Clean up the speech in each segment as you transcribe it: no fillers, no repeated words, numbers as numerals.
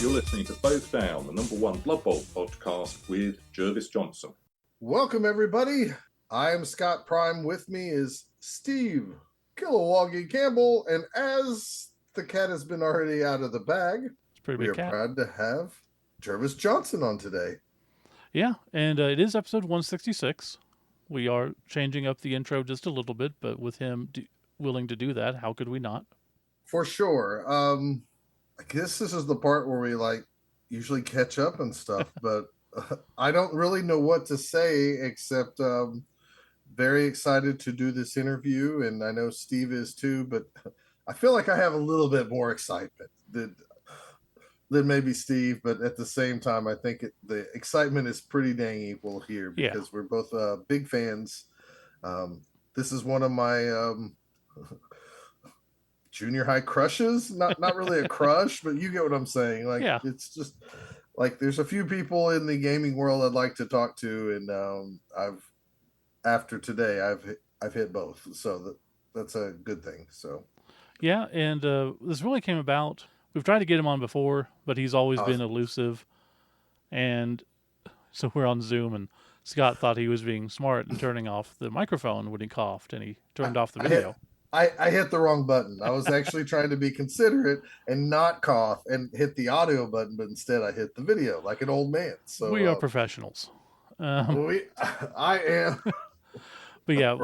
You're listening to Both Down, the number one Blood Bowl podcast with Jervis Johnson. Welcome, everybody. I am Scott Prime. With me is Steve Kilowoggy Campbell. And as the cat has been already out of the bag, we are proud to have Jervis Johnson on today. Yeah, and it is episode 166. We are changing up the intro just a little bit, but with him willing to do that, how could we not? For sure. I guess this is the part where we usually catch up and stuff, but I don't really know what to say except very excited to do this interview, and I know Steve is too, but I feel like I have a little bit more excitement than maybe Steve, but at the same time, I think the excitement is pretty dang equal here because we're both big fans. This is one of my junior high crushes. Not really a crush, but you get what I'm saying. It's just there's a few people in the gaming world I'd like to talk to, and after today I've hit both, so that's a good thing. So yeah, and this really came about. We've tried to get him on before, but he's always been elusive, and so we're on Zoom, and Scott thought he was being smart and turning off the microphone when he coughed, and he turned off the video. I hit the wrong button. I was actually trying to be considerate and not cough and hit the audio button, but instead I hit the video like an old man. So we are professionals. I am. But yeah,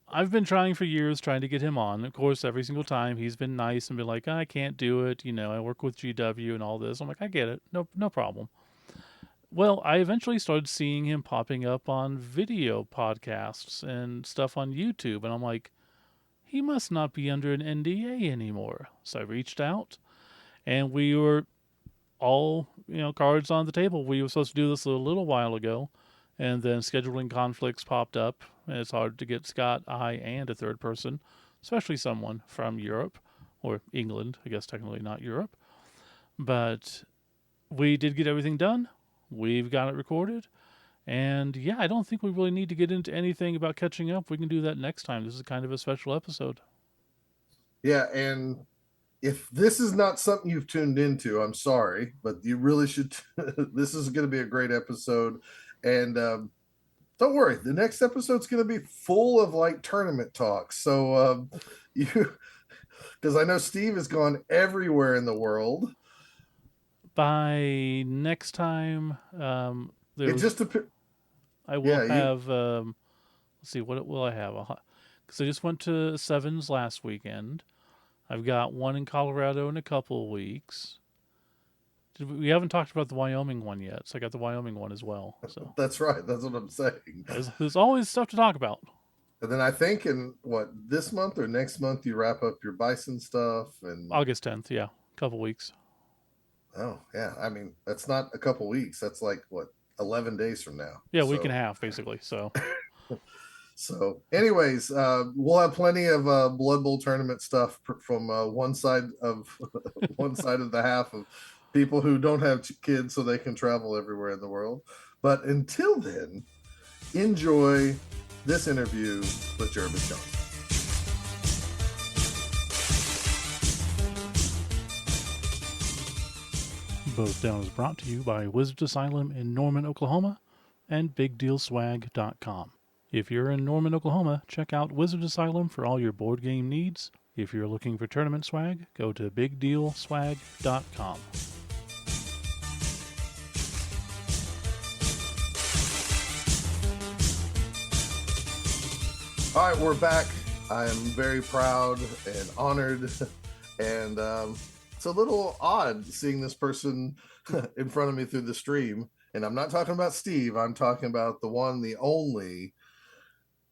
I've been trying for years, trying to get him on. Of course, every single time he's been nice and been like, I can't do it. You know, I work with GW and all this. I'm like, I get it. No problem. Well, I eventually started seeing him popping up on video podcasts and stuff on YouTube. And I'm like, he must not be under an NDA anymore. So I reached out, and we were all, cards on the table. We were supposed to do this a little while ago, and then scheduling conflicts popped up, and it's hard to get Scott, I, and a third person, especially someone from Europe, or England, I guess technically not Europe. But we did get everything done. We've got it recorded. And yeah, I don't think we really need to get into anything about catching up. We can do that next time. This is kind of a special episode. Yeah, and if this is not something you've tuned into, I'm sorry, but you really should. This is going to be a great episode. And don't worry, the next episode's going to be full of tournament talk. So because I know Steve has gone everywhere in the world. By next time, I will have, let's see, what will I have? Because I just went to Sevens last weekend. I've got one in Colorado in a couple of weeks. We haven't talked about the Wyoming one yet, so I got the Wyoming one as well. So that's right. That's what I'm saying. There's always stuff to talk about. And then I think in this month or next month, you wrap up your Bison stuff. And August 10th, yeah, a couple weeks. Oh, yeah. I mean, that's not a couple weeks. That's 11 days from now. Yeah, week and a half, basically. So, so anyways, we'll have plenty of Blood Bowl tournament stuff from one side of the half of people who don't have kids so they can travel everywhere in the world. But until then, enjoy this interview with Jervis Johnson. Both Down is brought to you by Wizard Asylum in Norman, Oklahoma, and BigDealSwag.com. If you're in Norman, Oklahoma, check out Wizard Asylum for all your board game needs. If you're looking for tournament swag, go to BigDealSwag.com. All right, we're back. I am very proud and honored, and it's a little odd seeing this person in front of me through the stream. And I'm not talking about Steve. I'm talking about the one, the only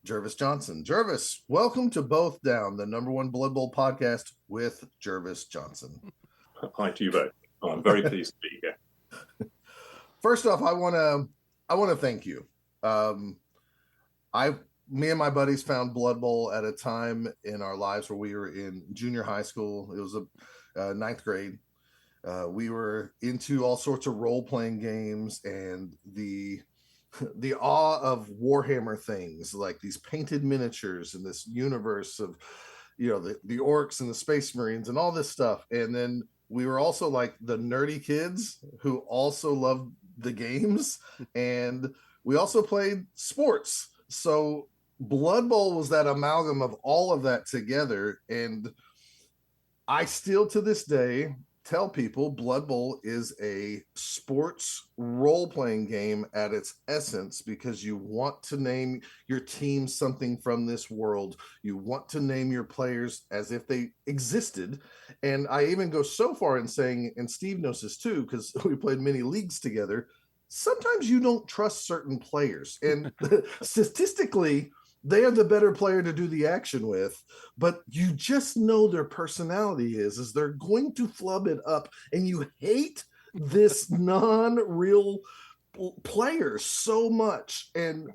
Jervis Johnson. Jervis, welcome to Both Down, the number one Blood Bowl podcast with Jervis Johnson. Hi to you both. I'm very pleased to be here. First off, I want to thank you. Me and my buddies found Blood Bowl at a time in our lives where we were in junior high school. It was ninth grade. We were into all sorts of role-playing games, and the awe of Warhammer things, like these painted miniatures in this universe of, the orcs and the space marines and all this stuff. And then we were also like the nerdy kids who also loved the games, and we also played sports. So Blood Bowl was that amalgam of all of that together. And I still to this day tell people Blood Bowl is a sports role playing game at its essence, because you want to name your team something from this world. You want to name your players as if they existed. And I even go so far in saying, and Steve knows this too, because we played many leagues together, sometimes you don't trust certain players. And statistically, they are the better player to do the action with, but you just know their personality is they're going to flub it up, and you hate this non-real player so much. And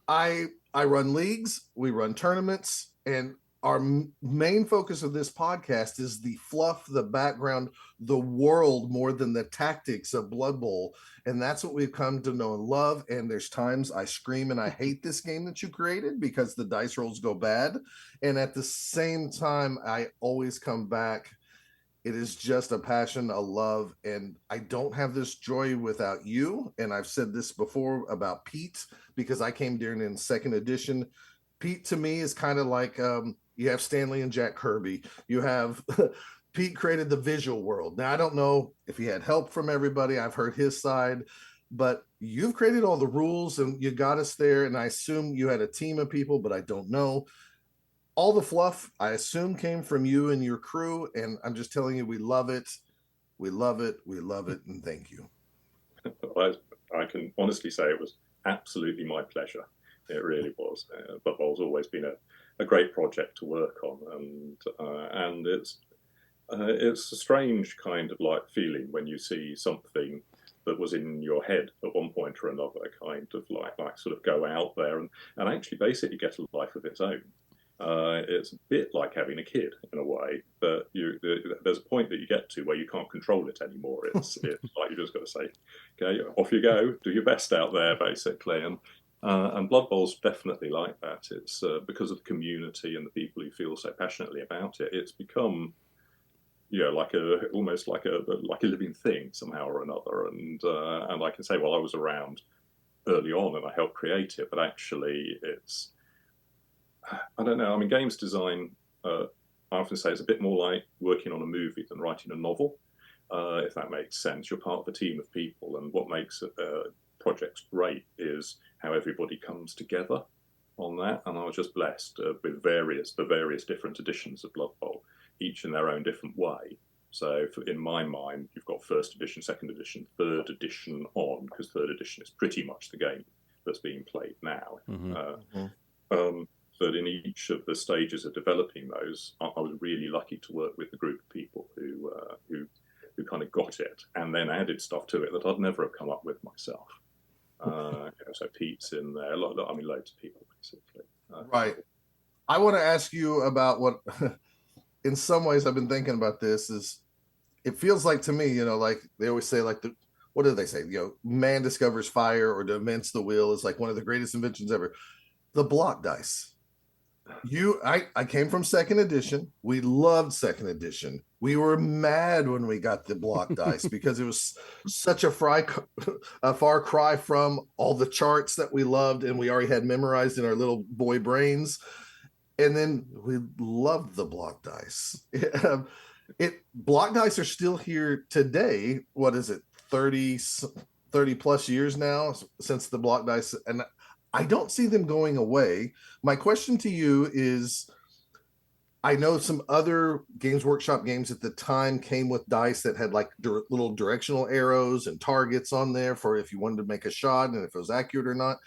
I run leagues, we run tournaments, and our main focus of this podcast is the fluff, the background, the world, more than the tactics of Blood Bowl. And that's what we've come to know and love. And there's times I scream and I hate this game that you created because the dice rolls go bad. And at the same time, I always come back. It is just a passion, a love, and I don't have this joy without you. And I've said this before about Pete, because I came during in second edition. Pete to me is kind of like you have Stanley and Jack Kirby. You have Pete created the visual world. Now, I don't know if he had help from everybody. I've heard his side, but you've created all the rules and you got us there. And I assume you had a team of people, but I don't know. All the fluff, I assume, came from you and your crew. And I'm just telling you, we love it. We love it. We love it. And thank you. I can honestly say it was absolutely my pleasure. It really was. Blood Bowl's always been a great project to work on, and it's a strange kind of like feeling when you see something that was in your head at one point or another kind of like sort of go out there and actually basically get a life of its own. It's a bit like having a kid in a way, but there's a point that you get to where you can't control it anymore. It's like you just got to say, okay, off you go, do your best out there, basically. And Blood Bowl's definitely like that. It's because of the community and the people who feel so passionately about it. It's become, almost like a living thing somehow or another. And I can say, well, I was around early on and I helped create it, but actually, I don't know. I mean, games design, I often say, is a bit more like working on a movie than writing a novel. If that makes sense, you're part of a team of people, and what makes projects great is how everybody comes together on that. And I was just blessed with the various different editions of Blood Bowl, each in their own different way. So in my mind, you've got first edition, second edition, third edition on, because third edition is pretty much the game that's being played now. But in each of the stages of developing those, I was really lucky to work with a group of people who kind of got it and then added stuff to it that I'd never have come up with myself. So Pete's in there. Loads of people, basically. Right. I want to ask you about what, in some ways, I've been thinking about this. Is it feels like to me, like they always say, like what do they say? Man discovers fire or invents the wheel is like one of the greatest inventions ever. The block dice. I came from second edition. We loved second edition. We were mad when we got the block dice because it was such a far cry from all the charts that we loved and we already had memorized in our little boy brains. And then we loved the block dice. Block dice are still here today. What is it? 30 plus years now since the block dice, and I don't see them going away. My question to you is, I know some other Games Workshop games at the time came with dice that had like little directional arrows and targets on there for if you wanted to make a shot and if it was accurate or not.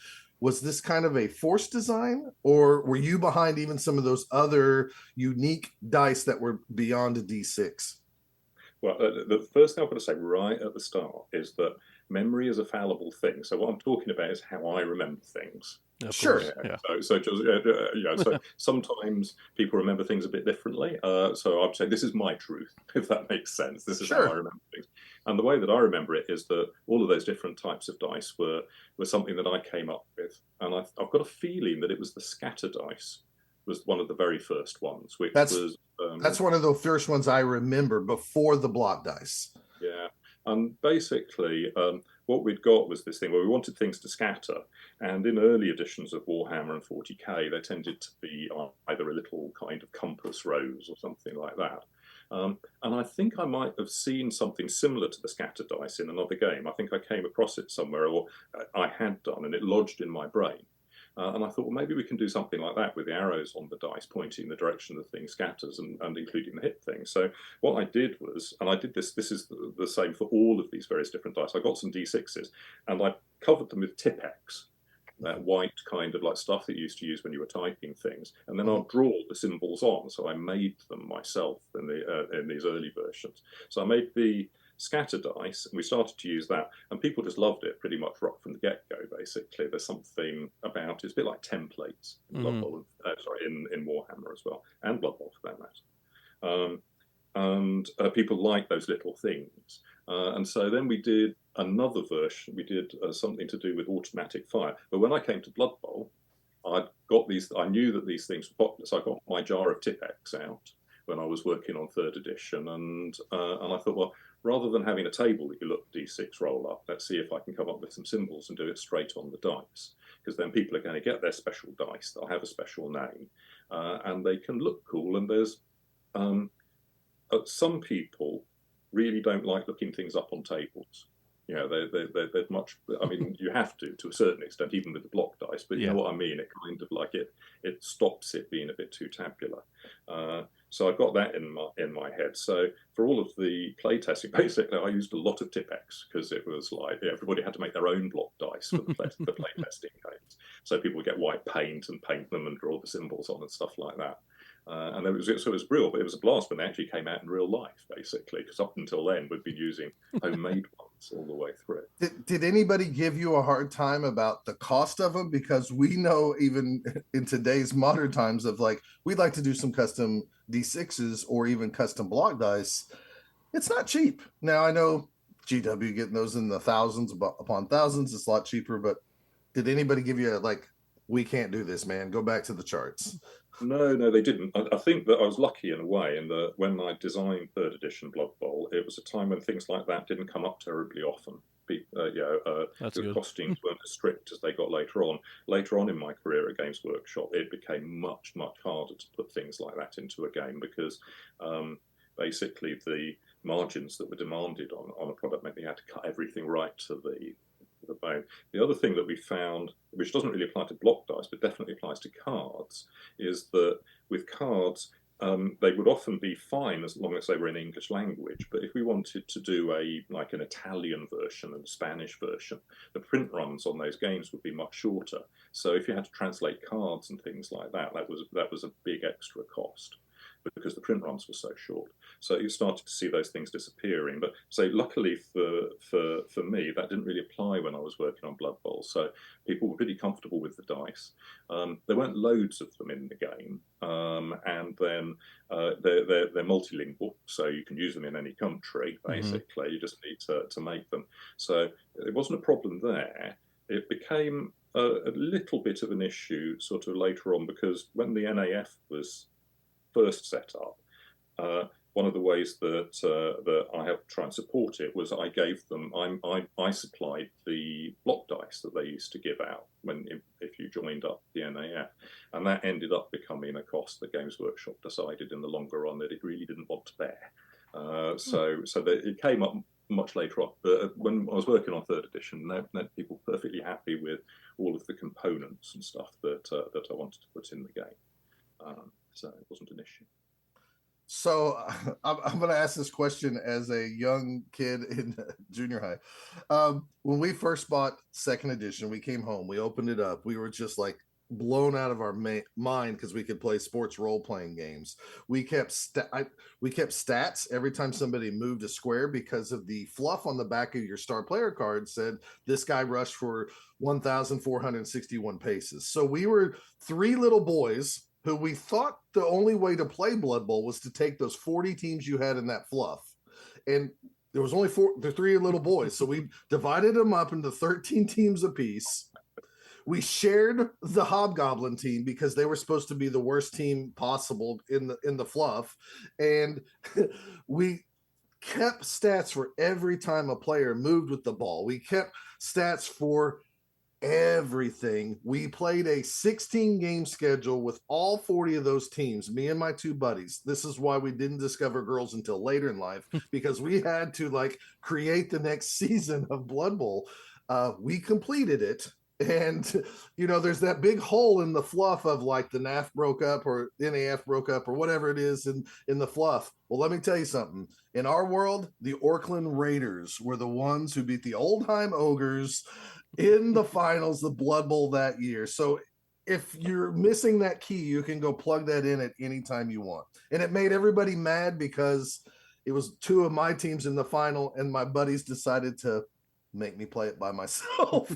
Was this kind of a forced design, or were you behind even some of those other unique dice that were beyond a D6? Well, the first thing I've got to say right at the start is that memory is a fallible thing. So what I'm talking about is how I remember things. Sure. Yeah. So sometimes people remember things a bit differently. So I'd say this is my truth, if that makes sense. This is how I remember things. And the way that I remember it is that all of those different types of dice were something that I came up with. And I've got a feeling that it was the scatter dice was one of the very first ones, which That's was that's one of the first ones I remember before the block dice. yeah. And basically, what we'd got was this thing where we wanted things to scatter. And in early editions of Warhammer and 40k, there tended to be either a little kind of compass rose or something like that. And I think I might have seen something similar to the scatter dice in another game. I think I came across it somewhere, or I had done, and it lodged in my brain. And I thought, well, maybe we can do something like that with the arrows on the dice pointing the direction the thing scatters and including the hit thing. So what I did was, and I did this is the same for all of these various different dice. I got some D6s and I covered them with Tipex, that white kind of like stuff that you used to use when you were typing things. And then I'll draw the symbols on. So I made them myself in these early versions. So I made the scatter dice, and we started to use that, and people just loved it pretty much right from the get-go. Basically, there's something about it's a bit like templates in Blood Bowl, in Warhammer as well, and Blood Bowl for that matter. And people like those little things, and so then we did another version. We did something to do with automatic fire. But when I came to Blood Bowl, I knew that these things were popular, so I got my jar of Tipex out when I was working on 3rd edition, and I thought, well, rather than having a table that you look D6 roll up, let's see if I can come up with some symbols and do it straight on the dice, because then people are going to get their special dice. They'll have a special name, and they can look cool. And there's some people really don't like looking things up on tables. You know, they're much. I mean, you have to a certain extent, even with the block dice. But you know what I mean. It kind of like it stops it being a bit too tabular. So I've got that in my head. So for all of the playtesting, basically, I used a lot of Tipex because it was like everybody had to make their own block dice for the playtesting games. So people would get white paint and paint them and draw the symbols on and stuff like that. And it was real, but it was a blast when they actually came out in real life, basically, because up until then we'd been using homemade ones all the way through. Did anybody give you a hard time about the cost of them? Because we know even in today's modern times of like, we'd like to do some custom D6s or even custom block dice. It's not cheap. Now I know GW getting those in the thousands upon thousands. It's a lot cheaper, but did anybody give you like, we can't do this, man, go back to the charts? No, they didn't. I think that I was lucky in a way in that when I designed 3rd edition Blood Bowl, it was a time when things like that didn't come up terribly often. The costings weren't as strict as they got later on. Later on in my career at Games Workshop, it became much harder to put things like that into a game because basically the margins that were demanded on a product meant you had to cut everything right to the bone. The other thing that we found, which doesn't really apply to block dice, but definitely applies to cards, is that with cards, they would often be fine as long as they were in English language. But if we wanted to do an Italian version and a Spanish version, the print runs on those games would be much shorter. So if you had to translate cards and things like that, that was a big extra cost because the print runs were so short. So you started to see those things disappearing. But so luckily for me, that didn't really apply when I was working on Blood Bowl. So people were pretty comfortable with the dice. There weren't loads of them in the game. And then they're multilingual, so you can use them in any country, basically. You just need to make them. So it wasn't a problem there. It became a little bit of an issue sort of later on because when the NAF was first set up, one of the ways that I helped try and support it was I gave them, I supplied the block dice that they used to give out if you joined up the NAF, and that ended up becoming a cost that Games Workshop decided in the longer run that it really didn't want to bear. So that it came up much later on. But when I was working on 3rd edition, people perfectly happy with all of the components and stuff that I wanted to put in the game. So it wasn't an issue. So I'm going to ask this question as a young kid in junior high. When we first bought 2nd edition, we came home, we opened it up. We were just like blown out of our mind because we could play sports role-playing games. We kept stats every time somebody moved a square because of the fluff on the back of your star player card said this guy rushed for 1,461 paces. So we were 3 little boys who we thought the only way to play Blood Bowl was to take those 40 teams you had in that fluff. And there was only 3 little boys. So we divided them up into 13 teams apiece. we shared the Hobgoblin team because they were supposed to be the worst team possible in the fluff, and we kept stats for every time a player moved with the ball. We kept stats for everything. We played a 16 game schedule with all 40 of those teams, me and my two buddies. This is why we didn't discover girls until later in life, because we had to like create the next season of Blood Bowl. We completed it. And you know, there's that big hole in the fluff of like the NAF broke up or NAF broke up or whatever it is in the fluff. Well, let me tell you something. In our world, the Orkland Raiders were the ones who beat the Oldheim Ogres in the finals, the Blood Bowl that year. So if you're missing that key, you can go plug that in at any time you want. And it made everybody mad because it was two of my teams in the final, and my buddies decided to make me play it by myself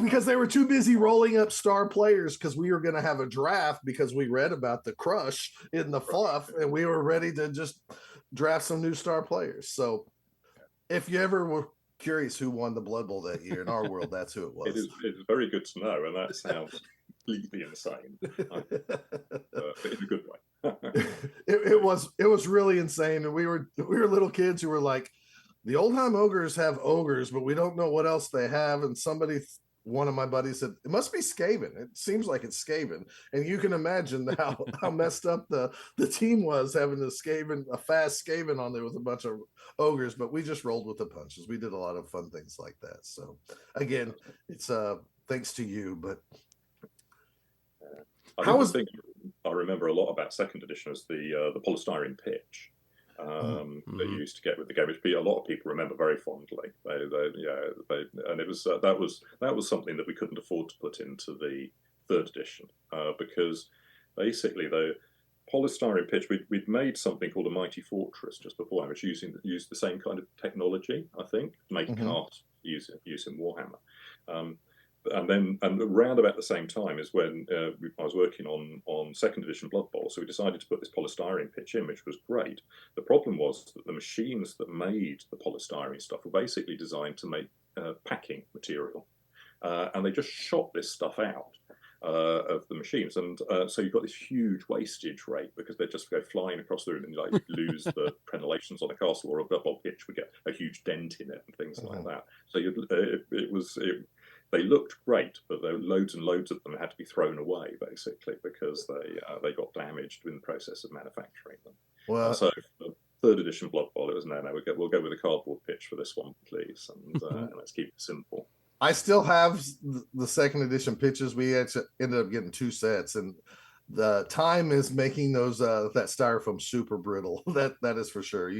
because they were too busy rolling up star players because we were going to have a draft because we read about the crush in the fluff and we were ready to just draft some new star players. So if you ever were curious who won the Blood Bowl that year in our world, that's who it was. It's very good to know, and that sounds completely insane, but in a good way. it was really insane, and we were little kids who were like, the Oldheim Ogres have ogres, but we don't know what else they have. And one of my buddies said, it must be Skaven. It seems like it's Skaven. And you can imagine how messed up the team was having a fast Skaven on there with a bunch of ogres, but we just rolled with the punches. We did a lot of fun things like that. So again, it's thanks to you, but I remember a lot about second edition as the polystyrene pitch. That you used to get with the game, which a lot of people remember very fondly. And it was that was something that we couldn't afford to put into the third edition because basically the polystyrene pitch we'd made something called a Mighty Fortress just before, which used the same kind of technology, I think, to make cards using Warhammer. And around about the same time is when I was working on second edition Blood Bowl, so we decided to put this polystyrene pitch in, which was great. The problem was that the machines that made the polystyrene stuff were basically designed to make packing material, and they just shot this stuff out of the machines, and so you've got this huge wastage rate because they just go flying across the room, and like you lose the crenellations on a castle, or a Blood Bowl pitch would get a huge dent in it and things like that. So they looked great, but there were loads and loads of them had to be thrown away, basically, because they got damaged in the process of manufacturing them. Well, so for third edition Blood Bowl, it was no, we'll go with a cardboard pitch for this one, please, and let's keep it simple. I still have the second edition pitches. We actually ended up getting 2 sets, and the time is making those that styrofoam super brittle. That is for sure.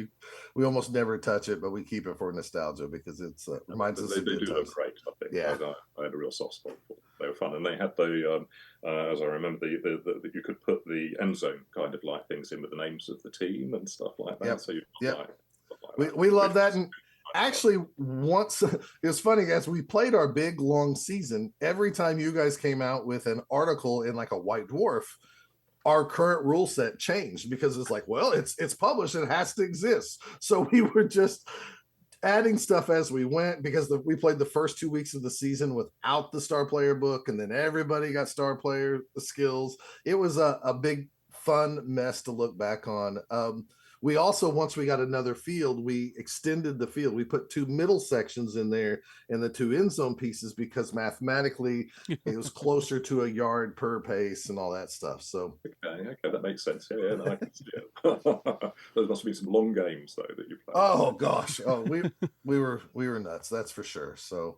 We almost never touch it, but we keep it for nostalgia because it's reminds us. They do look great. I think. Yeah, I had a real soft spot for them. They were fun, and they had the as I remember, the you could put the end zone kind of like things in with the names of the team and stuff like that. Yep. So we love that. And actually, once it was funny, as we played our big long season, every time you guys came out with an article in like a White Dwarf, our current rule set changed because it's like, well, it's published, it has to exist. So we were just adding stuff as we went because we played the first 2 weeks of the season without the star player book, and then everybody got star player skills. It was a big fun mess to look back on. We also, once we got another field, we extended the field. We put 2 middle sections in there and the 2 end zone pieces because mathematically it was closer to a yard per pace and all that stuff. So okay, that makes sense. Yeah, I can see it. There must have been some long games though that you played. Oh gosh, we were nuts. That's for sure. So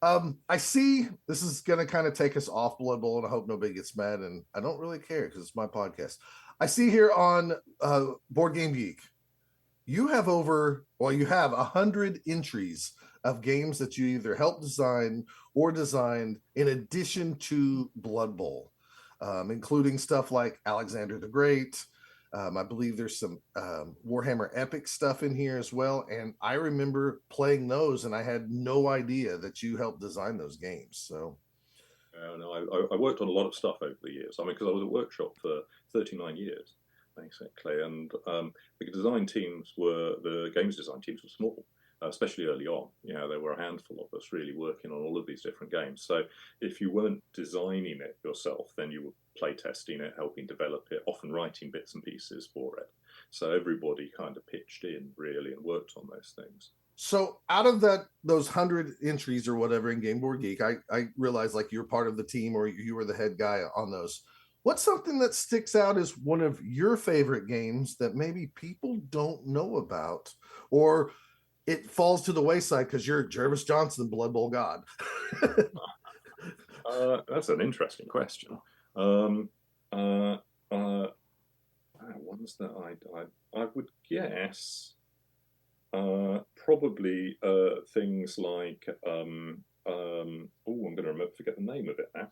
I see this is going to kind of take us off Blood Bowl, and I hope nobody gets mad, and I don't really care because it's my podcast. I see here on Board Game Geek, you have 100 entries of games that you either helped design or designed in addition to Blood Bowl, including stuff like Alexander the Great. I believe there's some Warhammer Epic stuff in here as well. And I remember playing those, and I had no idea that you helped design those games. So, no, I worked on a lot of stuff over the years. I mean, because I was at Workshop for 39 years, basically. And the games design teams were small. especially early on. There were a handful of us really working on all of these different games. So if you weren't designing it yourself, then you were play testing it, helping develop it, often writing bits and pieces for it. So everybody kind of pitched in really and worked on those things. So out of those 100 entries or whatever in Game Board Geek, I realized like you're part of the team or you were the head guy on those. What's something that sticks out as one of your favorite games that maybe people don't know about, or it falls to the wayside because you're Jervis Johnson, Blood Bowl God? That's an interesting question. Ones that I would guess probably things like I'm going to forget the name of it now.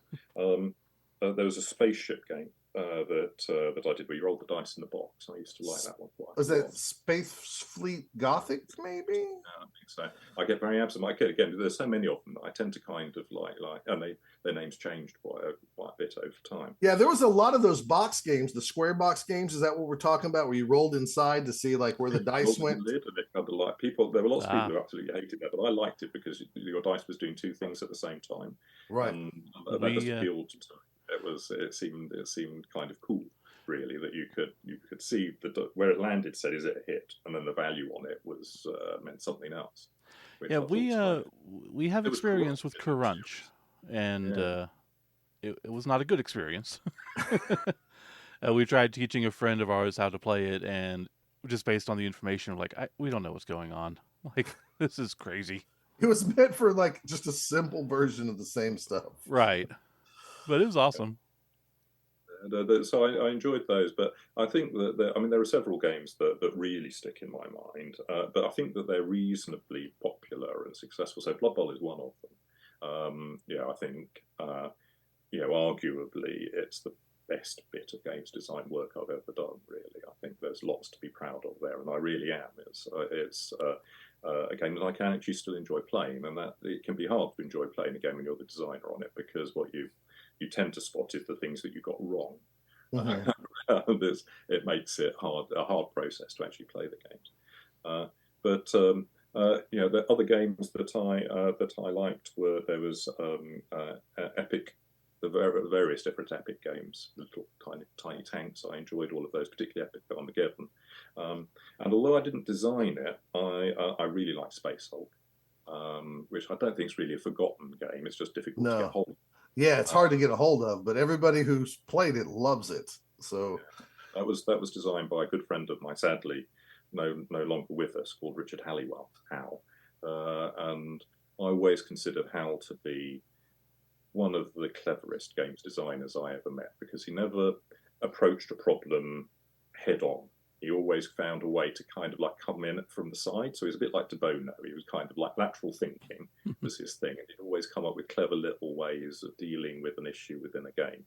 There was a spaceship game that I did where you rolled the dice in the box. I used to like that one quite. Was that Space Fleet Gothic, maybe? Yeah, I think so. I get very absent. Again, there's so many of them that I tend to kind of like, and their names changed quite a bit over time. Yeah, there was a lot of those box games, the square box games. Is that what we're talking about? Where you rolled inside to see like where the dice went? And it kind of like people. There were lots of people who absolutely hated that, but I liked it because your dice was doing two things at the same time. Right. And that just appealed to me. It seemed kind of cool, really, that you could see where it landed said is it a hit, and then the value on it was meant something else. Yeah, we have experience with Crunch, and it was not a good experience. We tried teaching a friend of ours how to play it, and just based on the information, like we don't know what's going on. Like this is crazy. It was meant for like just a simple version of the same stuff, right? But it was awesome. So I enjoyed those, but I think that there are several games that really stick in my mind, but I think that they're reasonably popular and successful. So Blood Bowl is one of them. I think arguably it's the best bit of games design work I've ever done. Really, I think there's lots to be proud of there, and I really am. It's a game that I can actually still enjoy playing, and that it can be hard to enjoy playing a game when you're the designer on it, because what you tend to spot is the things that you got wrong. Mm-hmm. It makes it a hard process to actually play the games. But the other games that I liked were Epic, the various different Epic games, little tiny tanks. I enjoyed all of those, particularly Epic Armageddon. And although I didn't design it, I really like Space Hulk, which I don't think is really a forgotten game. It's just difficult to get hold of. Yeah, it's hard to get a hold of, but everybody who's played it loves it. So that was designed by a good friend of mine, sadly no longer with us, called Richard Halliwell, Hal. And I always considered Hal to be one of the cleverest games designers I ever met, because he never approached a problem head on. He always found a way to kind of like come in from the side. So he's a bit like De Bono. He was kind of like lateral thinking was his thing. And he'd always come up with clever little ways of dealing with an issue within a game.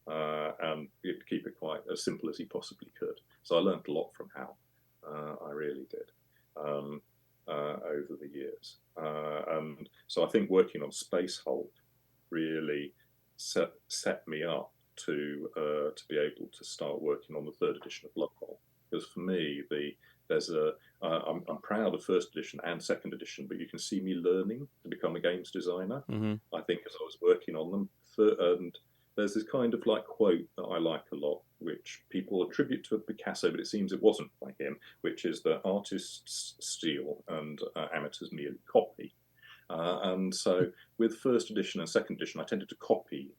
And he'd keep it quite as simple as he possibly could. So I learned a lot from Hal. I really did, over the years. And so I think working on Space Hulk really set me up to be able to start working on the third edition of Blood Bowl. Because for me, I'm proud of first edition and second edition, but you can see me learning to become a games designer. Mm-hmm. I think as I was working on them, and there's this kind of like quote that I like a lot, which people attribute to Picasso, but it seems it wasn't by him, which is that artists steal and amateurs merely copy. And so with first edition and second edition, I tended to copy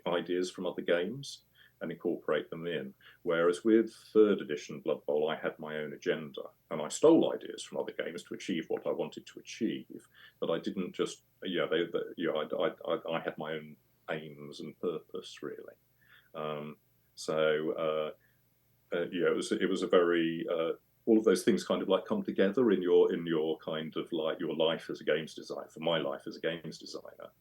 ideas from other games and incorporate them in. Whereas with third edition Blood Bowl, I had my own agenda, and I stole ideas from other games to achieve what I wanted to achieve. But I didn't just, I had my own aims and purpose, really. It was a very all of those things kind of like come together in your kind of like your life as a games designer. For my life as a games designer,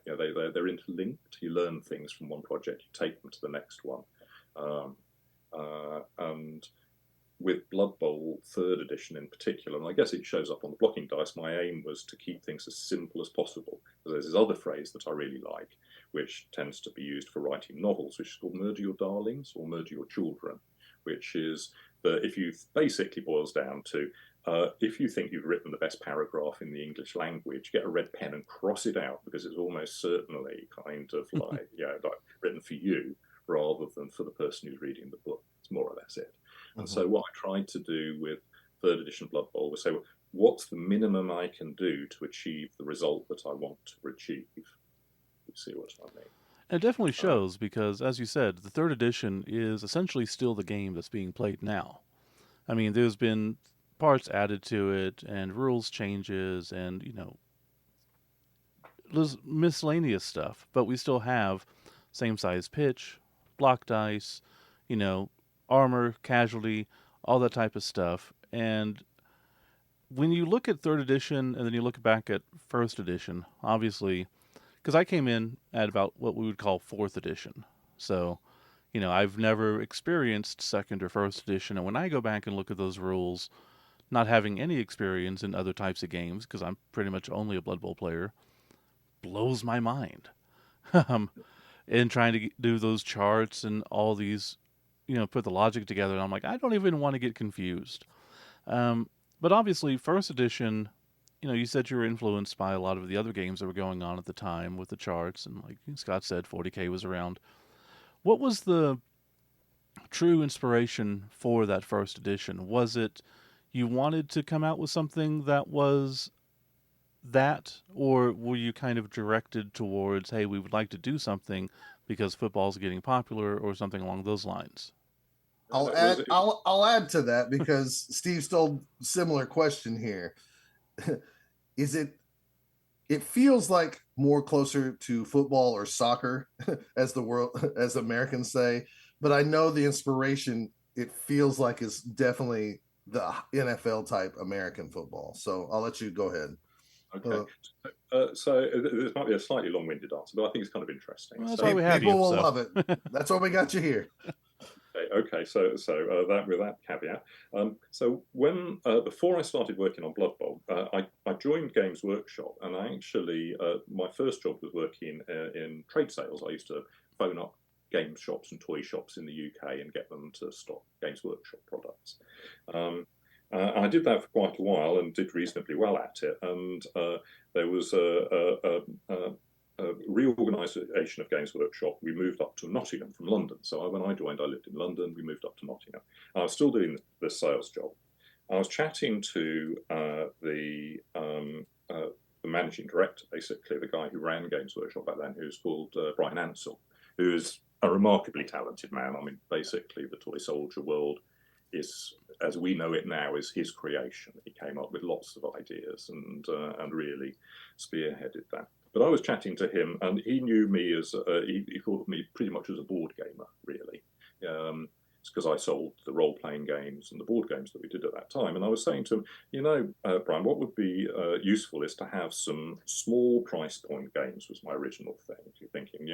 they're interlinked. You learn things from one project, you take them to the next one, and with Blood Bowl third edition in particular, and I guess it shows up on the blocking dice, my aim was to keep things as simple as possible. There's this other phrase that I really like, which tends to be used for writing novels, which is called murder your darlings or murder your children, which is that if you basically boils down to if you think you've written the best paragraph in the English language, get a red pen and cross it out, because it's almost certainly kind of like, like written for you rather than for the person who's reading the book. It's more or less it. And so what I tried to do with third edition Blood Bowl was say, well, what's the minimum I can do to achieve the result that I want to achieve? You see what I mean? It definitely shows because, as you said, the third edition is essentially still the game that's being played now. I mean, there's been parts added to it and rules changes and, there's miscellaneous stuff, but we still have same size pitch, block dice, you know, armor, casualty, all that type of stuff. And when you look at third edition and then you look back at first edition, obviously, because I came in at about what we would call fourth edition. So, I've never experienced second or first edition. And when I go back and look at those rules, not having any experience in other types of games, because I'm pretty much only a Blood Bowl player, blows my mind. In trying to do those charts and all these, put the logic together, and I'm like, I don't even want to get confused. But obviously, first edition, you said you were influenced by a lot of the other games that were going on at the time with the charts, and like Scott said, 40K was around. What was the true inspiration for that first edition? Was it you wanted to come out with something that was that, or were you kind of directed towards, hey, we would like to do something because football's getting popular, or something along those lines? I'll add to that because Steve stole similar question here. Is it feels like more closer to football or soccer as Americans say, but I know the inspiration it feels like is definitely the NFL type American football. So I'll let you go ahead. Okay. So this might be a slightly long-winded answer, but I think it's kind of interesting. Well, that's why we have people you. will So. love it. That's why we got you here. Okay. So that with that caveat. So when before I started working on Blood Bowl, I joined Games Workshop, and I actually my first job was working in trade sales. I used to phone up game shops and toy shops in the UK and get them to stock Games Workshop products. I did that for quite a while and did reasonably well at it. And there was a reorganisation of Games Workshop. We moved up to Nottingham from London. So when I joined, I lived in London. We moved up to Nottingham. I was still doing the sales job. I was chatting to the managing director, basically the guy who ran Games Workshop back then, who's called Brian Ansell, who is a remarkably talented man. I mean, basically, the toy soldier world is, as we know it now, is his creation. He came up with lots of ideas and really spearheaded that. But I was chatting to him, and he knew me as he thought of me pretty much as a board gamer, really. It's because I sold the role-playing games and the board games that we did at that time. And I was saying to him, Brian, what would be useful is to have some small price point games, was my original thing. You're thinking,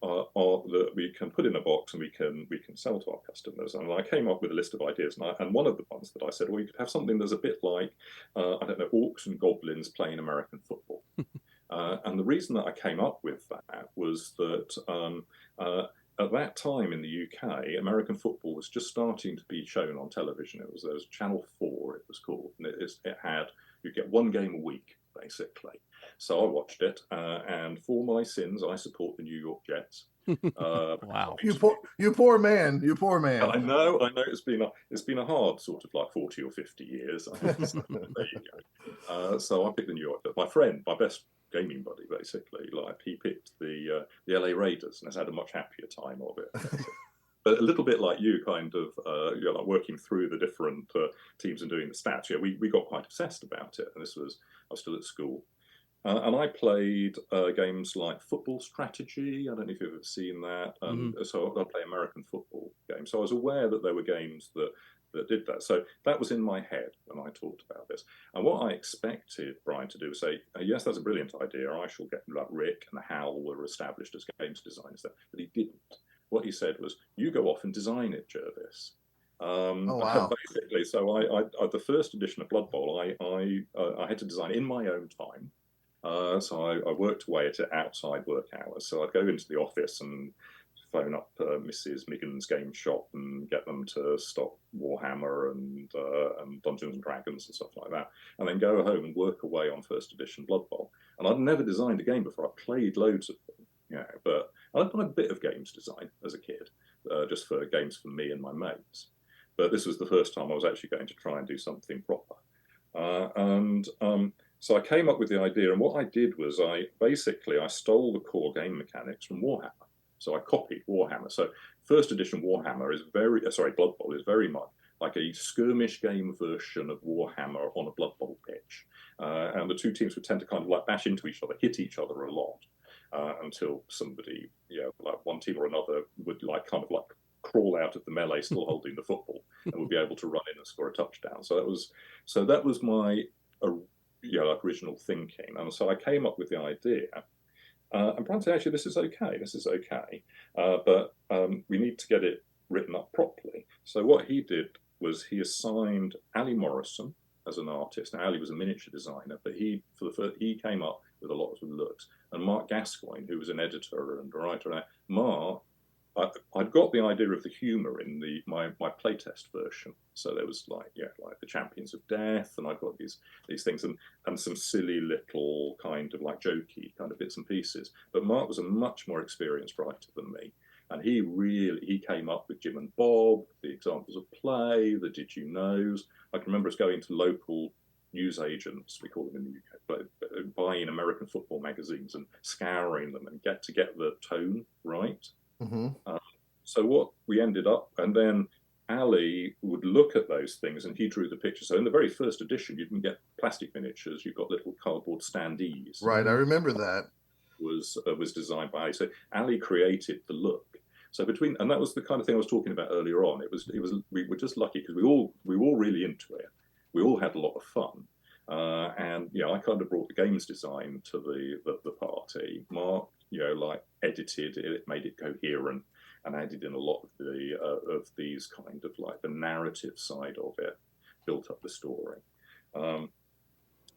that we can put in a box and we can sell to our customers. And I came up with a list of ideas, and one of the ones that I said, well, you could have something that's a bit like, I don't know, orcs and goblins playing American football. And the reason that I came up with that was that at that time in the UK, American football was just starting to be shown on television. There was Channel 4, it was called, and you get one game a week, basically. So I watched it, and for my sins, I support the New York Jets. Wow. You poor man. I know. It's been a hard sort of like 40 or 50 years. So there you go. So I picked the New York. My friend, my best gaming buddy, basically, like he picked the LA Raiders and has had a much happier time of it. But a little bit like you, kind of, like working through the different teams and doing the stats. Yeah, we got quite obsessed about it, and I was still at school. And I played games like Football Strategy. I don't know if you've ever seen that. So I play American football games. So I was aware that there were games that did that. So that was in my head when I talked about this. And what I expected Brian to do was say, yes, that's a brilliant idea. I shall get like Rick and Hal were established as games designers there. But he didn't. What he said was, you go off and design it, Jervis. Wow. Basically, so I the first edition of Blood Bowl, I had to design in my own time. So I worked away at it outside work hours. So I'd go into the office and phone up Mrs. Miggin's game shop and get them to stop Warhammer and Dungeons and Dragons and stuff like that, and then go home and work away on first edition Blood Bowl. And I'd never designed a game before. I played loads of them, but I'd done a bit of games design as a kid, just for games for me and my mates. But this was the first time I was actually going to try and do something proper. So I came up with the idea, and what I did was I stole the core game mechanics from Warhammer. So I copied Warhammer. So first edition Warhammer is Blood Bowl is very much like a skirmish game version of Warhammer on a Blood Bowl pitch. And the two teams would tend to kind of like bash into each other, hit each other a lot, until somebody, like one team or another would like kind of like crawl out of the melee still holding the football and would be able to run in and score a touchdown. So that was my original thinking. And so I came up with the idea. And Brian said, actually, this is okay, but we need to get it written up properly. So what he did was he assigned Ali Morrison as an artist. Now, Ali was a miniature designer, but he came up with a lot of looks. And Mark Gascoigne, who was an editor and a writer. Mark, I'd got the idea of the humour in my playtest version. So there was like the Champions of Death, and I've got these things and some silly little kind of like jokey kind of bits and pieces. But Mark was a much more experienced writer than me, and he came up with Jim and Bob, the examples of play, the Did You Knows. I can remember us going to local news agents, we call them in the UK, but buying American football magazines and scouring them and get the tone right. Mm-hmm. So what we ended up, and then Ali would look at those things and he drew the pictures. So in the very first edition, you didn't get plastic miniatures; you got little cardboard standees. Right, I remember that. Was designed by Ali. So Ali created the look. So and that was the kind of thing I was talking about earlier on. We were just lucky because we were really into it. We all had a lot of fun. And I kind of brought the games design to the party. Mark, edited it, made it coherent, and added in a lot of these kind of like the narrative side of it, built up the story. And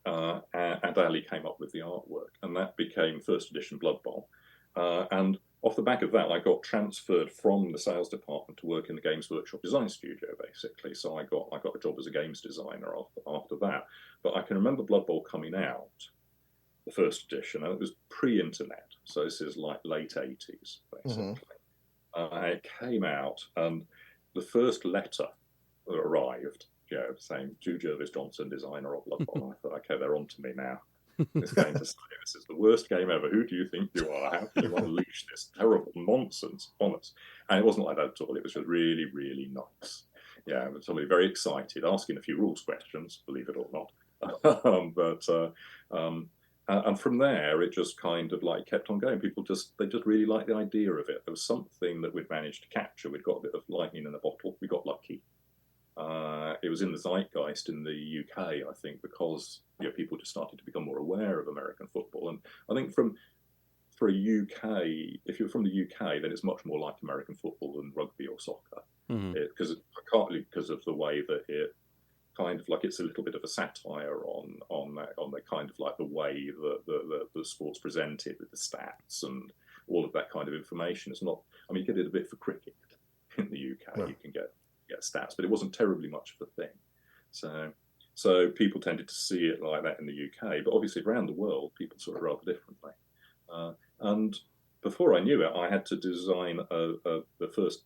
Ali came up with the artwork, and that became first edition Blood Bowl. And off the back of that, I got transferred from the sales department to work in the Games Workshop design studio, basically. So I got a job as a games designer after that. But I can remember Blood Bowl coming out, the first edition, and it was pre-internet. So this is like late 80s, basically. Mm-hmm. It came out, and the first letter arrived, saying, to Jervis Johnson, designer of Blood Bowl. I thought, okay, they're on to me now. It's going to say, this is the worst game ever. Who do you think you are? How can you unleash this terrible nonsense on us? And it wasn't like that at all. It was just really, really nice. Yeah, somebody very excited, asking a few rules questions, believe it or not. And from there, it just kind of like kept on going. People just really liked the idea of it. There was something that we'd managed to capture. We'd got a bit of lightning in a bottle. We got lucky. It was in the zeitgeist in the UK, I think, because people just started to become more aware of American football. And I think for a UK, if you're from the UK, then it's much more like American football than rugby or soccer, partly because of the way that it kind of like it's a little bit of a satire on the kind of like the way the sport's presented with the stats and all of that kind of information. It's not. I mean, you get it a bit for cricket in the UK. No. You can get stats, but it wasn't terribly much of a thing. So people tended to see it like that in the UK, but obviously around the world, people saw it rather differently. And before I knew it, I had to design the first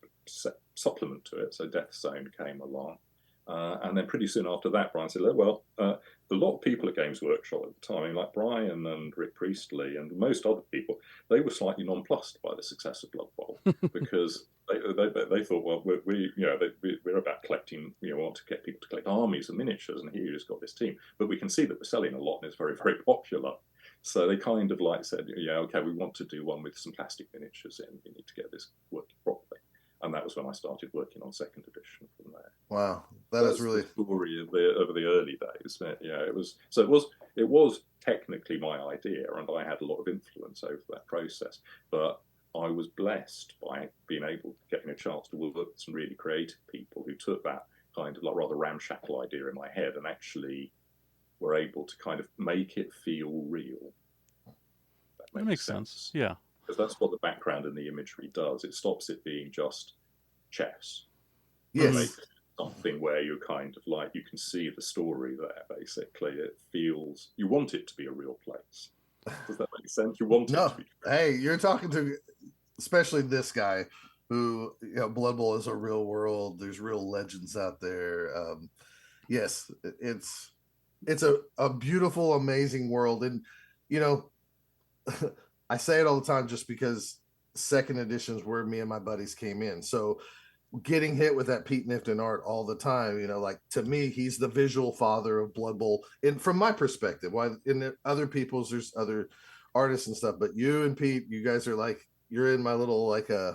supplement to it. So Death Zone came along. And then pretty soon after that, Brian said, well, a lot of people at Games Workshop at the time, like Brian and Rick Priestley and most other people, they were slightly nonplussed by the success of Blood Bowl because they thought, well, we're about collecting, we want to get people to collect armies and miniatures, and here you just got this team. But we can see that we're selling a lot and it's very, very popular. So they kind of like said, okay, we want to do one with some plastic miniatures in. We need to get this working properly. And that was when I started working on second edition from there. Wow, that's really the story of the early days. It was technically my idea, and I had a lot of influence over that process. But I was blessed by being able to getting a chance to work with some really creative people who took that kind of like rather ramshackle idea in my head and actually were able to kind of make it feel real. That makes sense. Yeah. because that's what the background and the imagery does. It stops it being just chess. Yes. Make something where you're kind of like, you can see the story there, basically. It feels, you want it to be a real place. Does that make sense? You want it No. to be. Hey, you're talking to especially this guy who, Blood Bowl is a real world. There's real legends out there. Yes, it's a beautiful, amazing world. And, I say it all the time just because second editions where me and my buddies came in. So getting hit with that Pete Nifton art all the time, like to me, he's the visual father of Blood Bowl. And from my perspective, why in other people's, there's other artists and stuff, but you and Pete, you guys are like, you're in my little, like I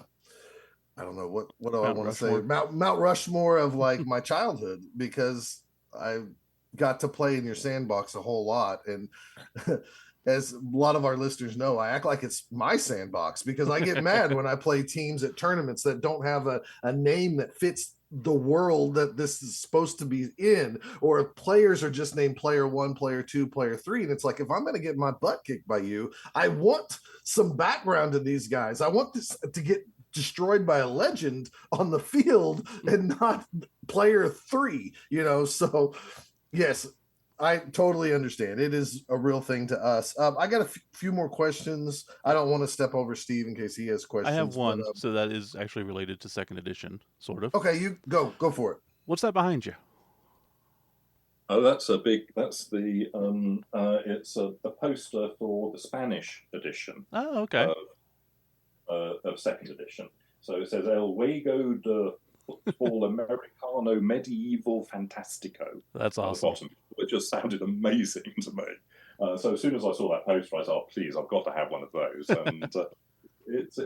don't know what do I want to say? Mount Rushmore of like my childhood, because I got to play in your sandbox a whole lot. And as a lot of our listeners know, I act like it's my sandbox because I get mad when I play teams at tournaments that don't have a name that fits the world that this is supposed to be in, or if players are just named player 1, player 2, player 3. And it's like, if I'm going to get my butt kicked by you, I want some background to these guys. I want this to get destroyed by a legend on the field and not player 3, so yes, I totally understand. It is a real thing to us. I got a few more questions. I don't want to step over Steve in case he has questions. I have one, so that is actually related to second edition, sort of. Okay, you go for it. What's that behind you? Oh, it's a poster for the Spanish edition. Oh, okay. Of second edition. So it says El Juego de Football Americano Medieval Fantastico. That's awesome. At the bottom. It just sounded amazing to me. So as soon as I saw that poster, I said, "Oh, please, I've got to have one of those." And it's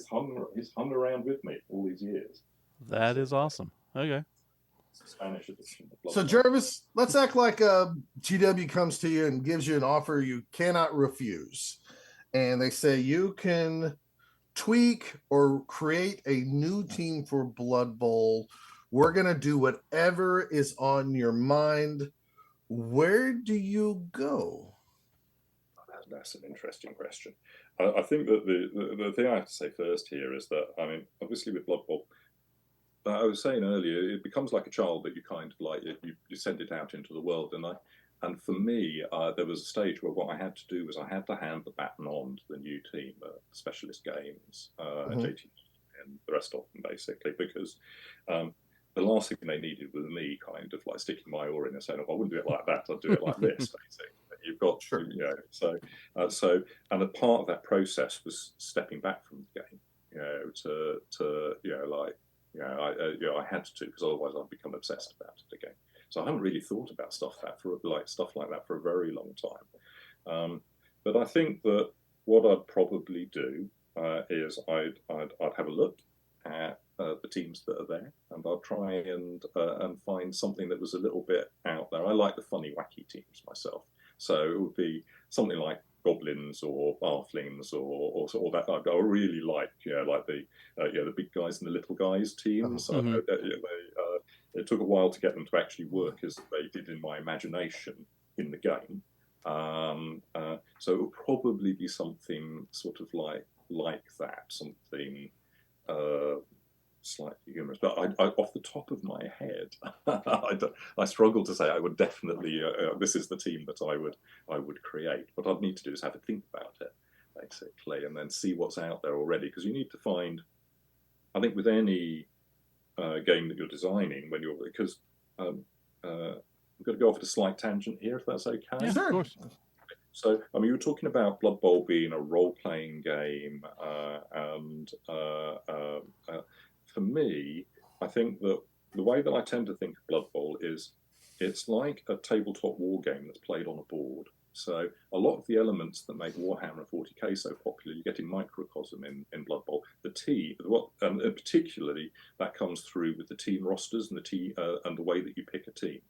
hung around with me all these years. That is awesome. Okay. Spanish edition. So Jervis, let's act like GW comes to you and gives you an offer you cannot refuse, and they say you can tweak or create a new team for Blood Bowl. We're going to do whatever is on your mind. Where do you go? That's an interesting question. I think that the thing I have to say first here is that, I mean, obviously with Blood Bowl, I was saying earlier, it becomes like a child that you kind of like, you send it out into the world. And for me, there was a stage where what I had to do was I had to hand the baton on to the new team, Specialist Games, JT, and the rest of them, basically, because the last thing they needed was me kind of like sticking my oar in and saying, "Oh, I wouldn't do it like that, I'd do it like this," basically. You've got, and a part of that process was stepping back from the game, I had to, because otherwise I'd become obsessed about it again. So I haven't really thought about stuff like that for a very long time. But I think that what I'd probably do is I'd have a look at the teams that are there, and I'll try and find something that was a little bit out there. I like the funny, wacky teams myself, so it would be something like goblins or halflings or that. I really like the big guys and the little guys teams. Mm-hmm. It took a while to get them to actually work as they did in my imagination in the game. So it would probably be something sort of like that, something slightly humorous. But I off the top of my head, I struggle to say I would definitely. This is the team that I would create. What I'd need to do is have a think about it, basically, and then see what's out there already. Because you need to find. I think with any game that you're designing, because I'm going to go off at a slight tangent here, if that's okay. Yeah, of course. So, I mean, you were talking about Blood Bowl being a role-playing game, and for me, I think that the way that I tend to think of Blood Bowl is it's like a tabletop war game that's played on a board. So a lot of the elements that make Warhammer 40k so popular, you get in microcosm in Blood Bowl. The team, and particularly that comes through with the team rosters and the way that you pick a team.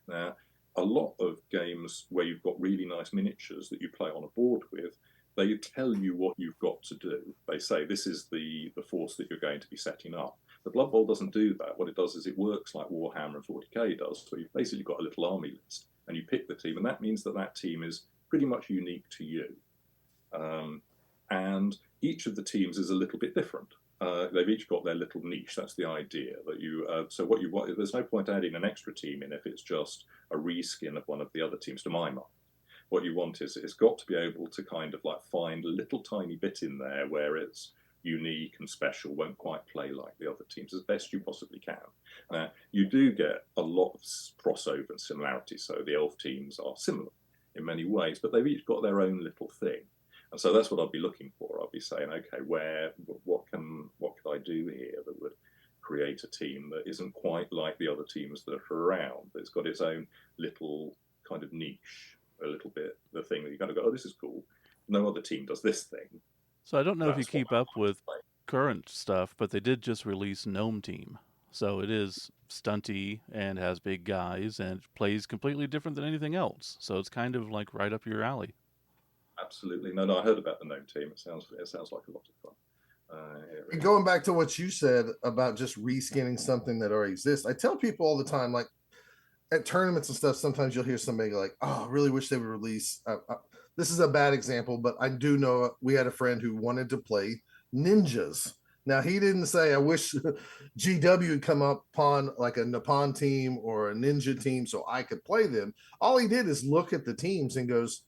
Now, a lot of games where you've got really nice miniatures that you play on a board with, they tell you what you've got to do. They say this is the force that you're going to be setting up. The Blood Bowl doesn't do that. What it does is it works like Warhammer and 40k does. So you've basically got a little army list, and you pick the team, and that means that team is pretty much unique to you. And each of the teams is a little bit different. They've each got their little niche. That's the idea that you. So what you want, there's no point adding an extra team in if it's just a reskin of one of the other teams. To my mind, what you want is it's got to be able to kind of like find a little tiny bit in there where it's unique and special, won't quite play like the other teams as best you possibly can. You do get a lot of crossover and similarity. So the elf teams are similar in many ways, but they've each got their own little thing. And so that's what I'll be looking for. I'll be saying, okay, what could I do here that would create a team that isn't quite like the other teams that are around, but it's got its own little kind of niche, a little bit, the thing that you kind of go, oh, this is cool. No other team does this thing. So I don't know if you That's what keep I up want to with play. current stuff, but they did just release Gnome Team. So it is stunty and has big guys and plays completely different than anything else. So it's kind of like right up your alley. Absolutely. No, I heard about the gnome team. It sounds like a lot of fun. And going back to what you said about just reskinning something that already exists, I tell people all the time, like at tournaments and stuff, sometimes you'll hear somebody like, "Oh, I really wish they would release." This is a bad example, but I do know we had a friend who wanted to play ninjas. Now he didn't say, "I wish GW would come up upon like a Nippon team or a ninja team so I could play them." All he did is look at the teams and goes,